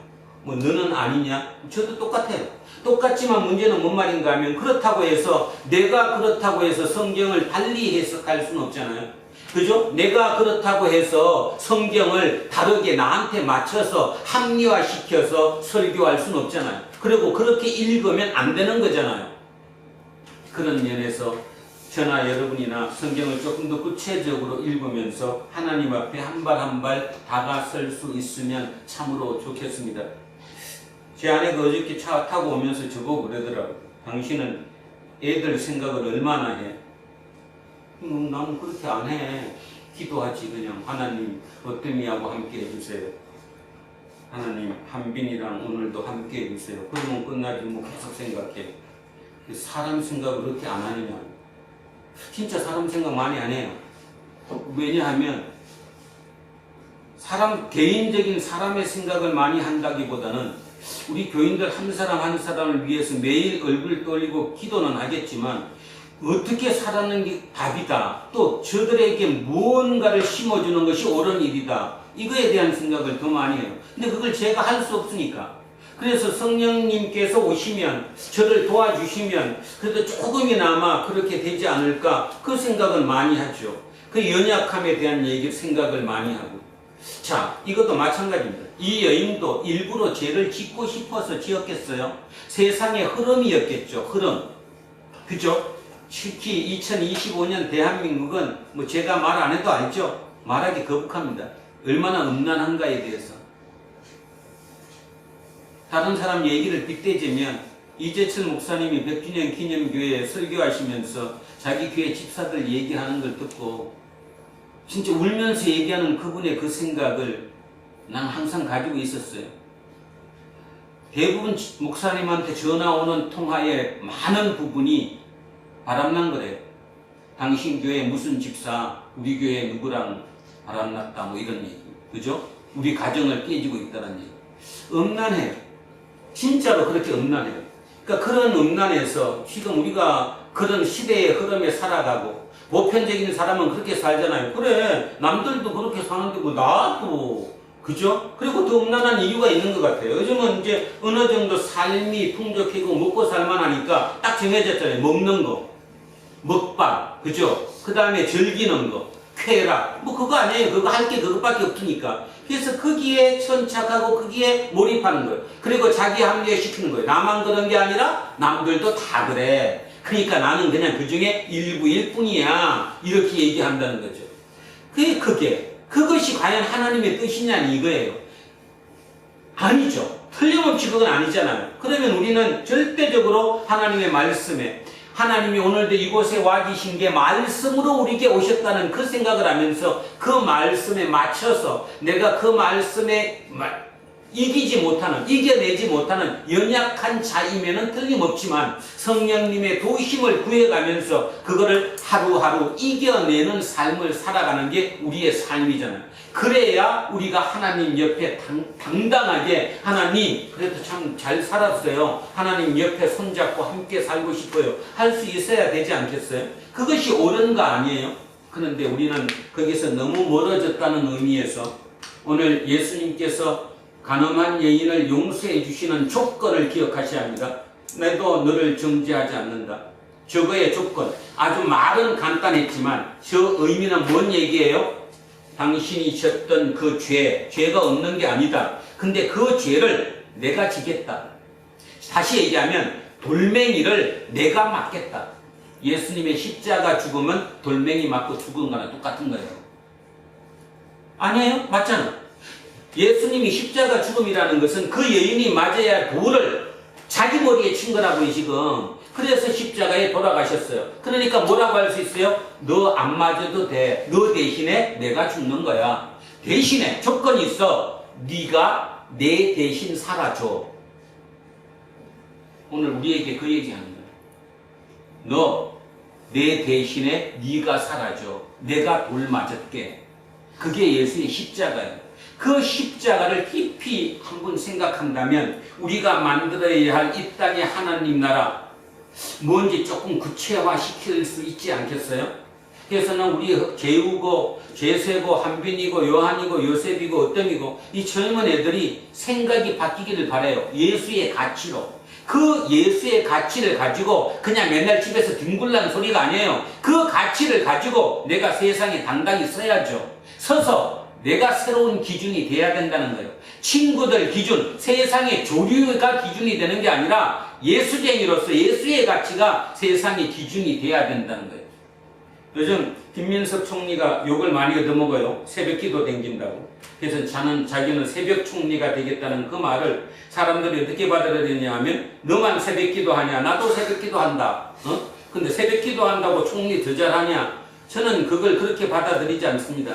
뭐 너는 아니냐? 저도 똑같아요. 똑같지만 문제는 뭔 말인가 하면 그렇다고 해서 내가 그렇다고 해서 성경을 달리 해석할 수는 없잖아요. 그죠? 내가 그렇다고 해서 성경을 다르게 나한테 맞춰서 합리화시켜서 설교할 수는 없잖아요. 그리고 그렇게 읽으면 안 되는 거잖아요. 그런 면에서 저나 여러분이나 성경을 조금 더 구체적으로 읽으면서 하나님 앞에 한 발 한 발 다가설 수 있으면 참으로 좋겠습니다. 제 아내가 어저께 차 타고 오면서 저보고 그러더라고요. 당신은 애들 생각을 얼마나 해? 나는 그렇게 안 해. 기도하지 그냥. 하나님 어떠미하고 함께 해주세요. 하나님 한빈이랑 오늘도 함께 해주세요. 그러면 끝나지 뭐 계속 생각해. 사람 생각을 그렇게 안 하느냐. 진짜 사람 생각 많이 안 해요. 왜냐하면 개인적인 사람의 생각을 많이 한다기보다는 우리 교인들 한 사람 한 사람을 위해서 매일 얼굴 떨리고 기도는 하겠지만 어떻게 살았는 게 답이다. 또 저들에게 무언가를 심어주는 것이 옳은 일이다. 이거에 대한 생각을 더 많이 해요. 근데 그걸 제가 할 수 없으니까. 그래서 성령님께서 오시면 저를 도와주시면 그래도 조금이나마 그렇게 되지 않을까 그 생각을 많이 하죠. 그 연약함에 대한 생각을 많이 하고. 자, 이것도 마찬가지입니다. 이 여인도 일부러 죄를 짓고 싶어서 지었겠어요? 세상의 흐름이었겠죠. 흐름. 그죠? 특히 2025년 대한민국은 뭐 제가 말 안 해도 알죠? 말하기 거북합니다. 얼마나 음란한가에 대해서. 다른 사람 얘기를 빗대자면 이재철 목사님이 100주년 기념교회에 설교하시면서 자기 교회 집사들 얘기하는 걸 듣고 진짜 울면서 얘기하는 그분의 그 생각을 난 항상 가지고 있었어요. 대부분 목사님한테 전화 오는 통화의 많은 부분이 바람난 거래요. 당신 교회 무슨 집사, 우리 교회 누구랑 바람났다 뭐 이런 얘기. 그죠? 우리 가정을 깨지고 있다는 얘기. 음란해요. 진짜로 그렇게 음란해요. 그러니까 그런 음란에서 지금 우리가 그런 시대의 흐름에 살아가고 보편적인 사람은 그렇게 살잖아요. 그래, 남들도 그렇게 사는데 뭐 나도 그죠? 그리고 더 음란한 이유가 있는 것 같아요. 요즘은 이제 어느 정도 삶이 풍족하고 먹고 살만하니까 딱 정해졌잖아요. 먹는 거, 먹방, 그죠? 그 다음에 즐기는 거, 쾌락, 뭐 그거 아니에요. 그거 할 게 그것밖에 없으니까. 그래서 거기에 천착하고 거기에 몰입하는 거예요. 그리고 자기 합리화시키는 거예요. 나만 그런 게 아니라 남들도 다 그래. 그러니까 나는 그냥 그 중에 일부일 뿐이야. 이렇게 얘기한다는 거죠. 그것이 과연 하나님의 뜻이냐는 이거예요. 아니죠. 틀림없이 그건 아니잖아요. 그러면 우리는 절대적으로 하나님의 말씀에 하나님이 오늘도 이곳에 와 계신 게 말씀으로 우리에게 오셨다는 그 생각을 하면서 그 말씀에 맞춰서 내가 그 말씀에 이겨내지 못하는 연약한 자이면은 틀림없지만 성령님의 도심을 구해가면서 그거를 하루하루 이겨내는 삶을 살아가는 게 우리의 삶이잖아요. 그래야 우리가 하나님 옆에 당당하게 하나님 그래도 참 잘 살았어요. 하나님 옆에 손잡고 함께 살고 싶어요. 할 수 있어야 되지 않겠어요? 그것이 옳은 거 아니에요? 그런데 우리는 거기서 너무 멀어졌다는 의미에서 오늘 예수님께서 간음한 여인을 용서해 주시는 조건을 기억하셔야 합니다. 내도 너를 정죄하지 않는다. 저거의 조건, 아주 말은 간단했지만 저 의미는 뭔 얘기예요? 당신이 졌던 그 죄가 없는 게 아니다. 근데 그 죄를 내가 지겠다. 다시 얘기하면 돌멩이를 내가 맞겠다. 예수님의 십자가 죽음은 돌멩이 맞고 죽은 거랑 똑같은 거예요. 아니에요? 맞잖아. 예수님이 십자가 죽음이라는 것은 그 여인이 맞아야 할 돌을 자기 머리에 친 거라고요, 지금. 그래서 십자가에 돌아가셨어요. 그러니까 뭐라고 할 수 있어요? 너 안 맞아도 돼. 너 대신에 내가 죽는 거야. 대신에 조건이 있어. 네가 내 대신 살아줘. 오늘 우리에게 그 얘기하는 거야. 너 내 대신에 네가 살아줘. 내가 돌 맞을게. 그게 예수의 십자가예요. 그 십자가를 깊이 한번 생각한다면 우리가 만들어야 할 이 땅의 하나님 나라 뭔지 조금 구체화시킬 수 있지 않겠어요? 그래서는 우리 재우고 제세고 한빈이고 요한이고 요셉이고 어떤이고 이 젊은 애들이 생각이 바뀌기를 바라요. 예수의 가치로. 그 예수의 가치를 가지고 그냥 맨날 집에서 뒹굴라는 소리가 아니에요. 그 가치를 가지고 내가 세상에 당당히 서야죠. 서서 내가 새로운 기준이 돼야 된다는 거예요. 친구들 기준, 세상의 조류가 기준이 되는 게 아니라 예수쟁이로서 예수의 가치가 세상의 기준이 돼야 된다는 거예요. 요즘 김민석 총리가 욕을 많이 얻어먹어요. 새벽기도 댕긴다고. 그래서 자기는 새벽 총리가 되겠다는 그 말을 사람들이 어떻게 받아들이냐 하면 너만 새벽기도 하냐? 나도 새벽기도 한다. 근데 새벽기도 한다고 총리 더 잘하냐? 저는 그걸 그렇게 받아들이지 않습니다.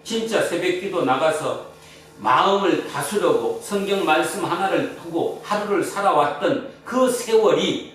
진짜 새벽기도 나가서 마음을 다스려고 성경 말씀 하나를 푸고 하루를 살아왔던 그 세월이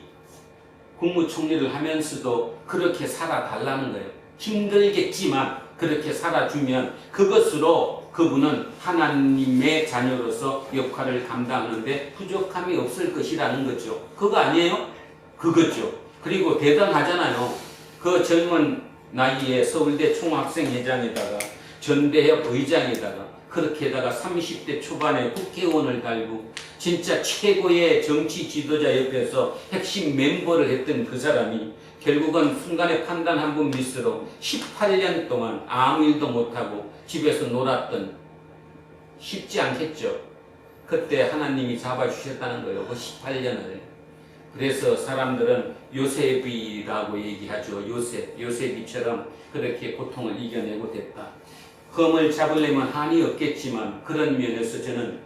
국무총리를 하면서도 그렇게 살아달라는 거예요. 힘들겠지만 그렇게 살아주면 그것으로 그분은 하나님의 자녀로서 역할을 감당하는데 부족함이 없을 것이라는 거죠. 그거 아니에요? 그거죠. 그리고 대단하잖아요. 그 젊은 나이에 서울대 총학생회장에다가 전대협 의장에다가 그렇게다가 30대 초반에 국회의원을 달고 진짜 최고의 정치 지도자 옆에서 핵심 멤버를 했던 그 사람이 결국은 순간의 판단 한 번 미스로 18년 동안 아무 일도 못하고 집에서 놀았던, 쉽지 않겠죠. 그때 하나님이 잡아주셨다는 거예요. 그 18년을. 그래서 사람들은 요셉이라고 얘기하죠. 요셉이처럼 그렇게 고통을 이겨내고 됐다. 흠을 잡으려면 한이 없겠지만 그런 면에서 저는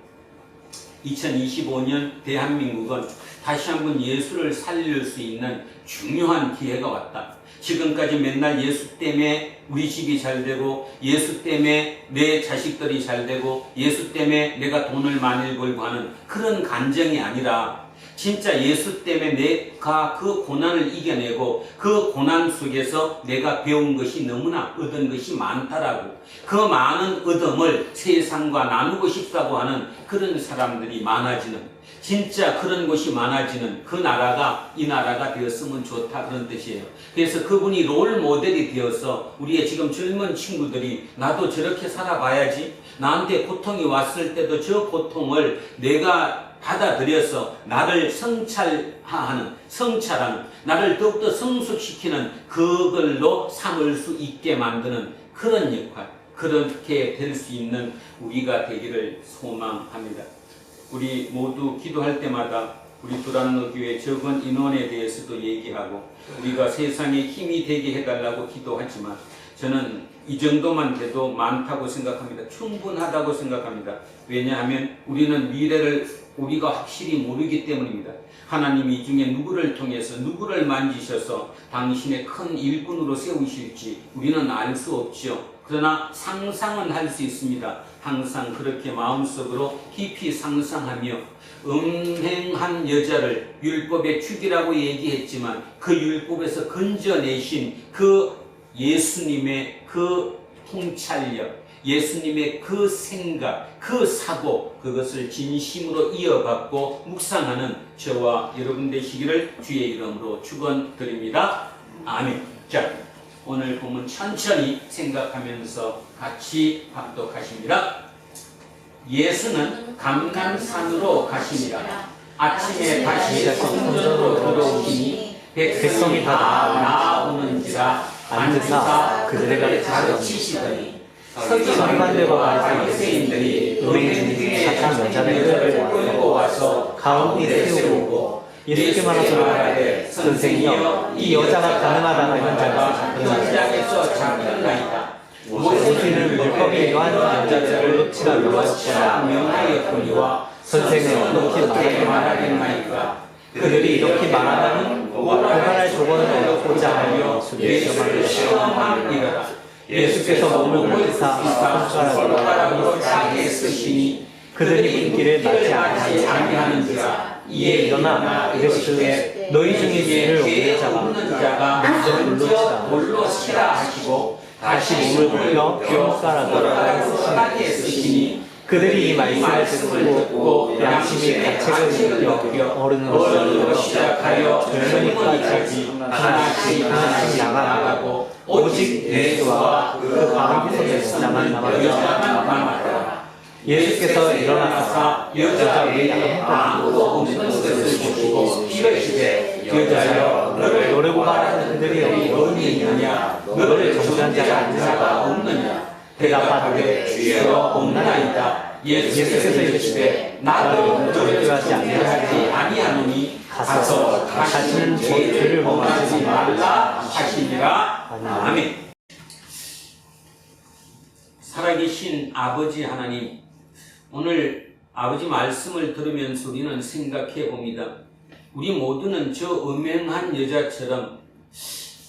2025년 대한민국은 다시 한번 예수를 살릴 수 있는 중요한 기회가 왔다. 지금까지 맨날 예수 때문에 우리 집이 잘 되고 예수 때문에 내 자식들이 잘 되고 예수 때문에 내가 돈을 많이 벌고 하는 그런 간정이 아니라 진짜 예수 때문에 내가 그 고난을 이겨내고 그 고난 속에서 내가 배운 것이 너무나 얻은 것이 많다라고, 그 많은 얻음을 세상과 나누고 싶다고 하는 그런 사람들이 많아지는, 진짜 그런 곳이 많아지는 그 나라가 이 나라가 되었으면 좋다, 그런 뜻이에요. 그래서 그분이 롤 모델이 되어서 우리의 지금 젊은 친구들이 나도 저렇게 살아봐야지, 나한테 고통이 왔을 때도 저 고통을 내가 받아들여서 나를 성찰하는, 나를 더욱더 성숙시키는 그걸로 삼을 수 있게 만드는 그런 역할, 그렇게 될 수 있는 우리가 되기를 소망합니다. 우리 모두 기도할 때마다 우리 두란노 교회 적은 인원에 대해서도 얘기하고 우리가 세상에 힘이 되게 해달라고 기도하지만 저는 이 정도만 돼도 많다고 생각합니다. 충분하다고 생각합니다. 왜냐하면 우리는 미래를 우리가 확실히 모르기 때문입니다. 하나님이 이 중에 누구를 통해서 누구를 만지셔서 당신의 큰 일꾼으로 세우실지 우리는 알 수 없죠. 그러나 상상은 할 수 있습니다. 항상 그렇게 마음속으로 깊이 상상하며 음행한 여자를 율법의 축이라고 얘기했지만 그 율법에서 건져내신 그 예수님의 그 통찰력, 예수님의 그 생각, 그 사고, 그것을 진심으로 이어받고 묵상하는 저와 여러분 되시기를 주의 이름으로 축원드립니다. 아멘. 자, 오늘 본문 천천히 생각하면서 같이 합독하십니다. 예수는 감람산으로 가시니라. 아침에 다시 성전으로 들어오시니 백성이 다 나아오는지라 앉으사 그들에게 가르치시더니 서기관들과 바리새인들이 은행중에 착한 여자들을 끌고 와서 가운데 세우고 예수께 말하되 선생이여 이 여자가 가늠하다가 현장에서 현장에서 잡혔나이다. 모세는 물법이 이러한 여자들을 놓치라 명하였거니와 선생은 어떻게 말하겠나이까. 그들이 이렇게 말하면 고발할 조건을 얻고자 하여 예수를 시험함이라. 예수께서 몸을 옮기사 손가락으로 땅에 쓰시니 그들이 인기를 맞지 아니하는지라. 이에 일어나 이르시되 너희 중에 죄를 없는 자가 먼저 돌로 치라 하시고 다시 몸을 굽혀 손가락으로 땅에 쓰시니 그들이 이 말씀을 듣고 양심이 가책을 느껴 어른으로 시작하여 젊은이까지 하나씩 나가고 오직 예수와 그 가운데서 남았다. 예수께서 일어나사 여자 위에 아무도 없는 것을 보시고 이르시되 여자여 너를 노리고 가는 그들이 어디 있느냐 너를 정죄한 자가 있는 자가 없느냐 대답하되 주여 없나이다. 예수께서 이르시되 나도 너를 정죄하지 아니하노니 가서 다시는 죄를 범하지 말라 하시니라. 아멘. 살아계신 아버지 하나님, 오늘 아버지 말씀을 들으면서 우리는 생각해 봅니다. 우리 모두는 저 음행한 여자처럼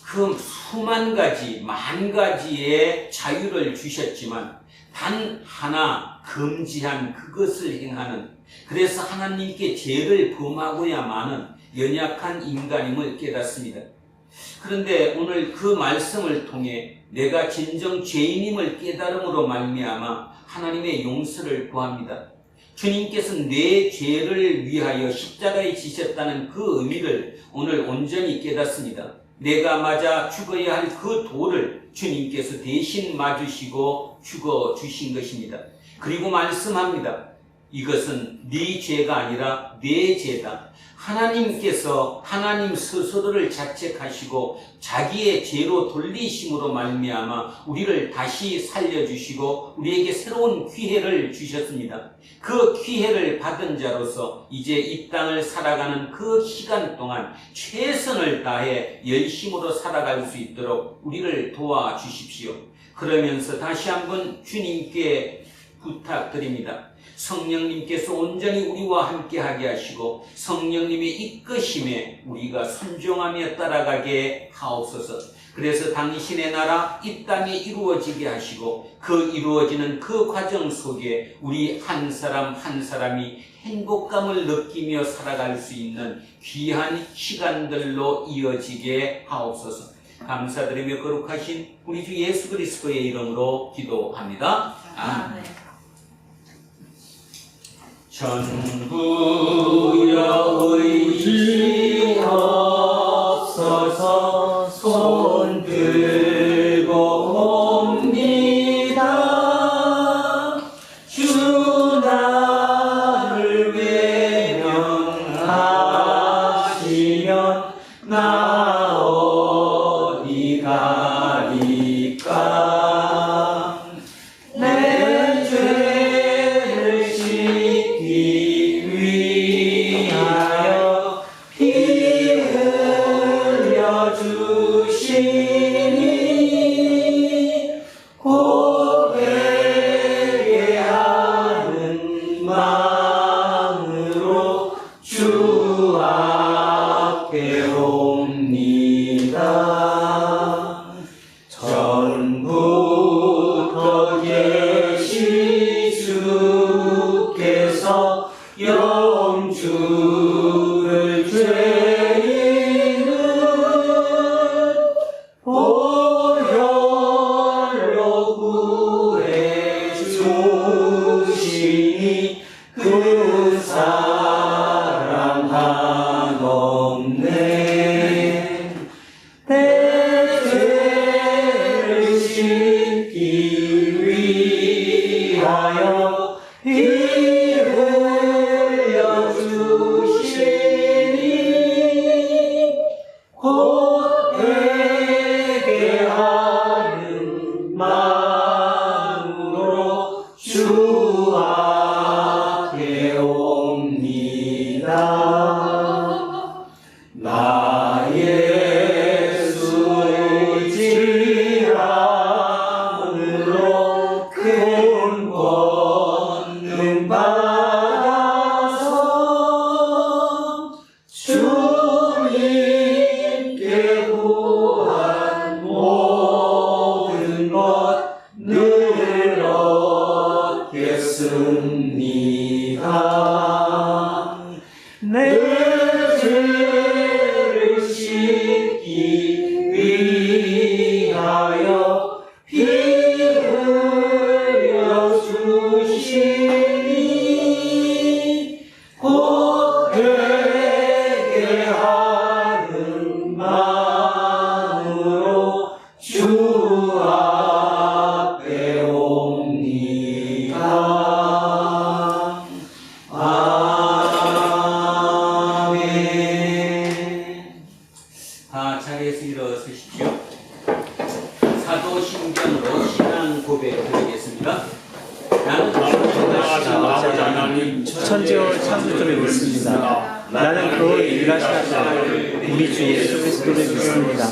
그 수만 가지, 만 가지의 자유를 주셨지만 단 하나 금지한 그것을 행하는, 그래서 하나님께 죄를 범하고야만은 연약한 인간임을 깨닫습니다. 그런데 오늘 그 말씀을 통해 내가 진정 죄인임을 깨달음으로 말미암아 하나님의 용서를 구합니다. 주님께서 내 죄를 위하여 십자가에 지셨다는 그 의미를 오늘 온전히 깨닫습니다. 내가 맞아 죽어야 할 그 도를 주님께서 대신 맞으시고 죽어주신 것입니다. 그리고 말씀합니다. 이것은 네 죄가 아니라 내 죄다. 하나님께서 하나님 스스로를 자책하시고 자기의 죄로 돌리심으로 말미암아 우리를 다시 살려주시고 우리에게 새로운 기회를 주셨습니다. 그 기회를 받은 자로서 이제 이 땅을 살아가는 그 시간 동안 최선을 다해 열심으로 살아갈 수 있도록 우리를 도와주십시오. 그러면서 다시 한번 주님께 부탁드립니다. 성령님께서 온전히 우리와 함께하게 하시고 성령님의 이끄심에 우리가 순종하며 따라가게 하옵소서. 그래서 당신의 나라 이 땅에 이루어지게 하시고 그 이루어지는 그 과정 속에 우리 한 사람 한 사람이 행복감을 느끼며 살아갈 수 있는 귀한 시간들로 이어지게 하옵소서. 감사드리며 거룩하신 우리 주 예수 그리스도의 이름으로 기도합니다. 아멘. 전부여 의지 없어서 손 들고 옵니다. 주 나를 외면하시면 나 어디 가리까. 내 죄를 씻기 위하여 피 흘려 주시니 고백게 하는 마음으로 주 앞에 옵니다. 전부터 계신 주께서 영주를 죄인은 보혈로 구해 주시니 그 사랑 한없네. 곧 회개하는 마음으로 주 앞에 옵니다. 나 예수의 지랑으로 큰 권능 받아서 주님께 구한 모든 것 늘 얻겠습니다. 내 죄를 씻기 위하여 피 흘려 주시니 곧 회개하는 마음으로 주 앞에 옵니다. 아멘. 자리에서 일어서십시오. 사도신경으로 신앙 고백 드리겠습니다. 나는 아버지 하나님, 천지와 창조주를 믿습니다. 나는 그의 일하신 아들 우리 주 예수 그리스도를 믿습니다.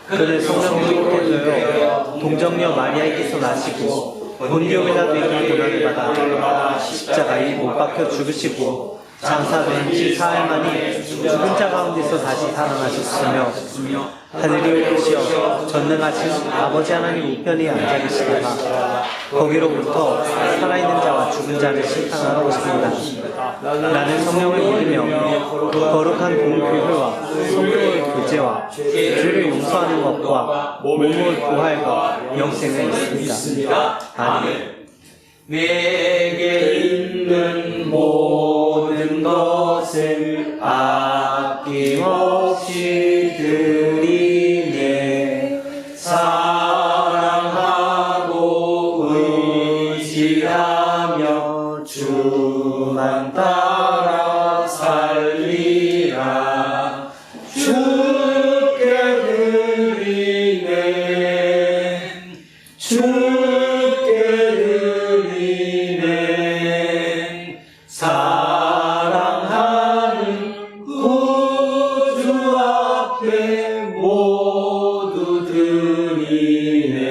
그는 성령으로 태어나여 동정녀 마리아에게서 나시고 본디오 빌라도에게 고난을 받아 십자가에 못 박혀 죽으시고 장사된 지 사흘 만에 죽은 자 가운데서 다시 살아나셨으며 하늘이 오르시어 전능하신 아버지 하나님 우편에 앉아 계시다가 거기로부터 살아있는 자와 죽은 자를 심판하러 오십니다. 나는 성령을 믿으며 거룩한 공교회와 성도의 교제와 죄를 용서하는 것과 몸의 부활과 영생을 믿습니다. 아멘. 내게 있는 모든 것을 아낌없이 드리네. 사랑하고 의지하며 주만 따라 살리라. 주께 드리네. 사랑하는 구주 앞에 모두 드리네.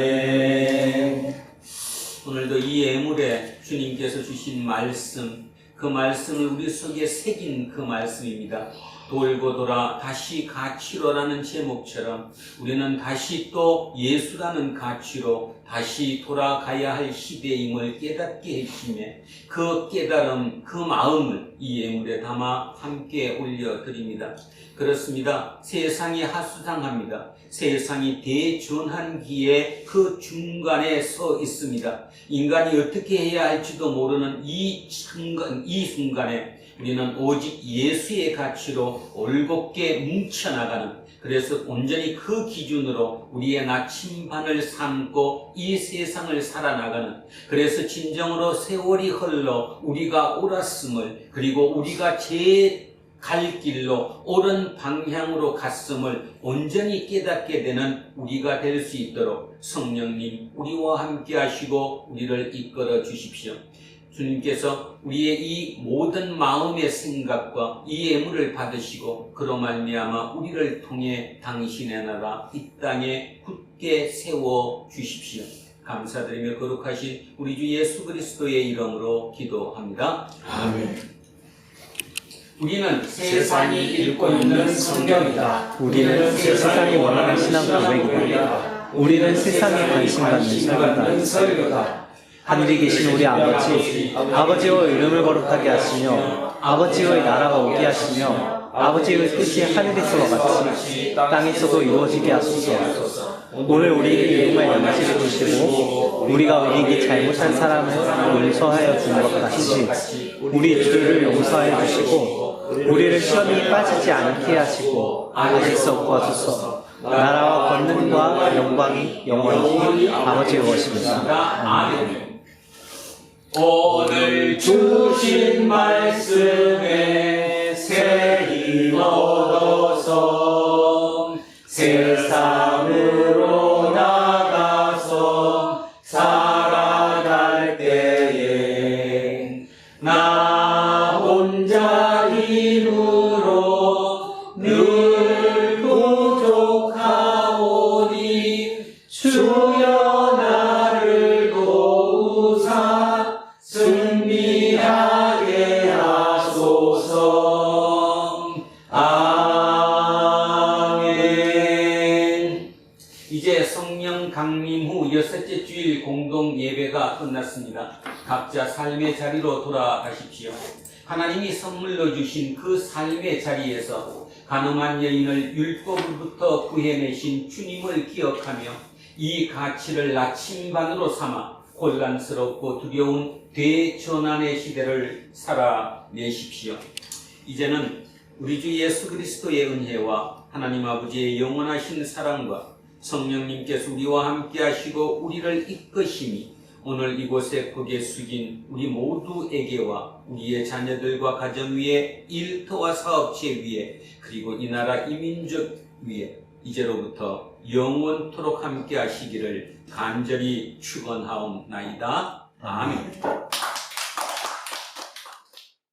오늘도 이 예물에 주님께서 주신 말씀, 그 말씀을 우리 속에 새긴 그 말씀입니다. 돌고 돌아 다시 가치로라는 제목처럼 우리는 다시 또 예수라는 가치로 다시 돌아가야 할 시대임을 깨닫게 해주시며 그 깨달음, 그 마음을 이 예물에 담아 함께 올려드립니다. 그렇습니다. 세상이 하수상합니다. 세상이 대전환기에 그 중간에 서 있습니다. 인간이 어떻게 해야 할지도 모르는 이 순간에 우리는 오직 예수의 가치로 올곧게 뭉쳐나가는, 그래서 온전히 그 기준으로 우리의 나침반을 삼고 이 세상을 살아나가는, 그래서 진정으로 세월이 흘러 우리가 옳았음을, 그리고 우리가 제 갈 길로 옳은 방향으로 갔음을 온전히 깨닫게 되는 우리가 될 수 있도록 성령님 우리와 함께 하시고 우리를 이끌어 주십시오. 주님께서 우리의 이 모든 마음의 생각과 이 예물을 받으시고 그로 말미암아 우리를 통해 당신의 나라 이 땅에 굳게 세워 주십시오. 감사드리며 거룩하신 우리 주 예수 그리스도의 이름으로 기도합니다. 아멘. 우리는 세상이 읽고 있는 성경이다. 우리는 세상이 원하는 신앙 고백이다. 우리는 세상에 관심 갖는 설교다. 하늘에 계신 우리 아버지와 이름을 거룩하게 하시며 아버지의 나라가 오게 하시며 아버지의 뜻이 하늘에서와 같이 땅에서도 이루어지게 하소서. 오늘 우리에게 일용할 양식을 주시고 우리가 우리에게 잘못한 사람을 용서하여 준 것 같이 우리 죄를 용서하여 주시고 우리를 시험에 빠지지 않게 하시고 악에서 구하소서. 나라와 권능과 영광이 영원히 아버지의 것입니다. 아멘. 오늘 주신 말씀에 새 힘 얻어서 세상으로 나가서 살아갈 때에 나 혼자 힘으로 늘 부족하오니 주여 나를 도우사 승리하게 하소서. 아멘. 이제 성령 강림 후 6째 주일 공동 예배가 끝났습니다. 각자 삶의 자리로 돌아가십시오. 하나님이 선물로 주신 그 삶의 자리에서 가늠한 여인을 율법으로부터 구해내신 주님을 기억하며 이 가치를 나침반으로 삼아 혼란스럽고 두려운 대전환의 시대를 살아내십시오. 이제는 우리 주 예수 그리스도의 은혜와 하나님 아버지의 영원하신 사랑과 성령님께서 우리와 함께 하시고 우리를 이끄심이 오늘 이곳에 고개 숙인 우리 모두에게와 우리의 자녀들과 가정 위에 일터와 사업체 위에 그리고 이 나라 이 민족 위에 이제로부터 영원토록 함께 하시기를 간절히 축원하옵나이다. 아멘.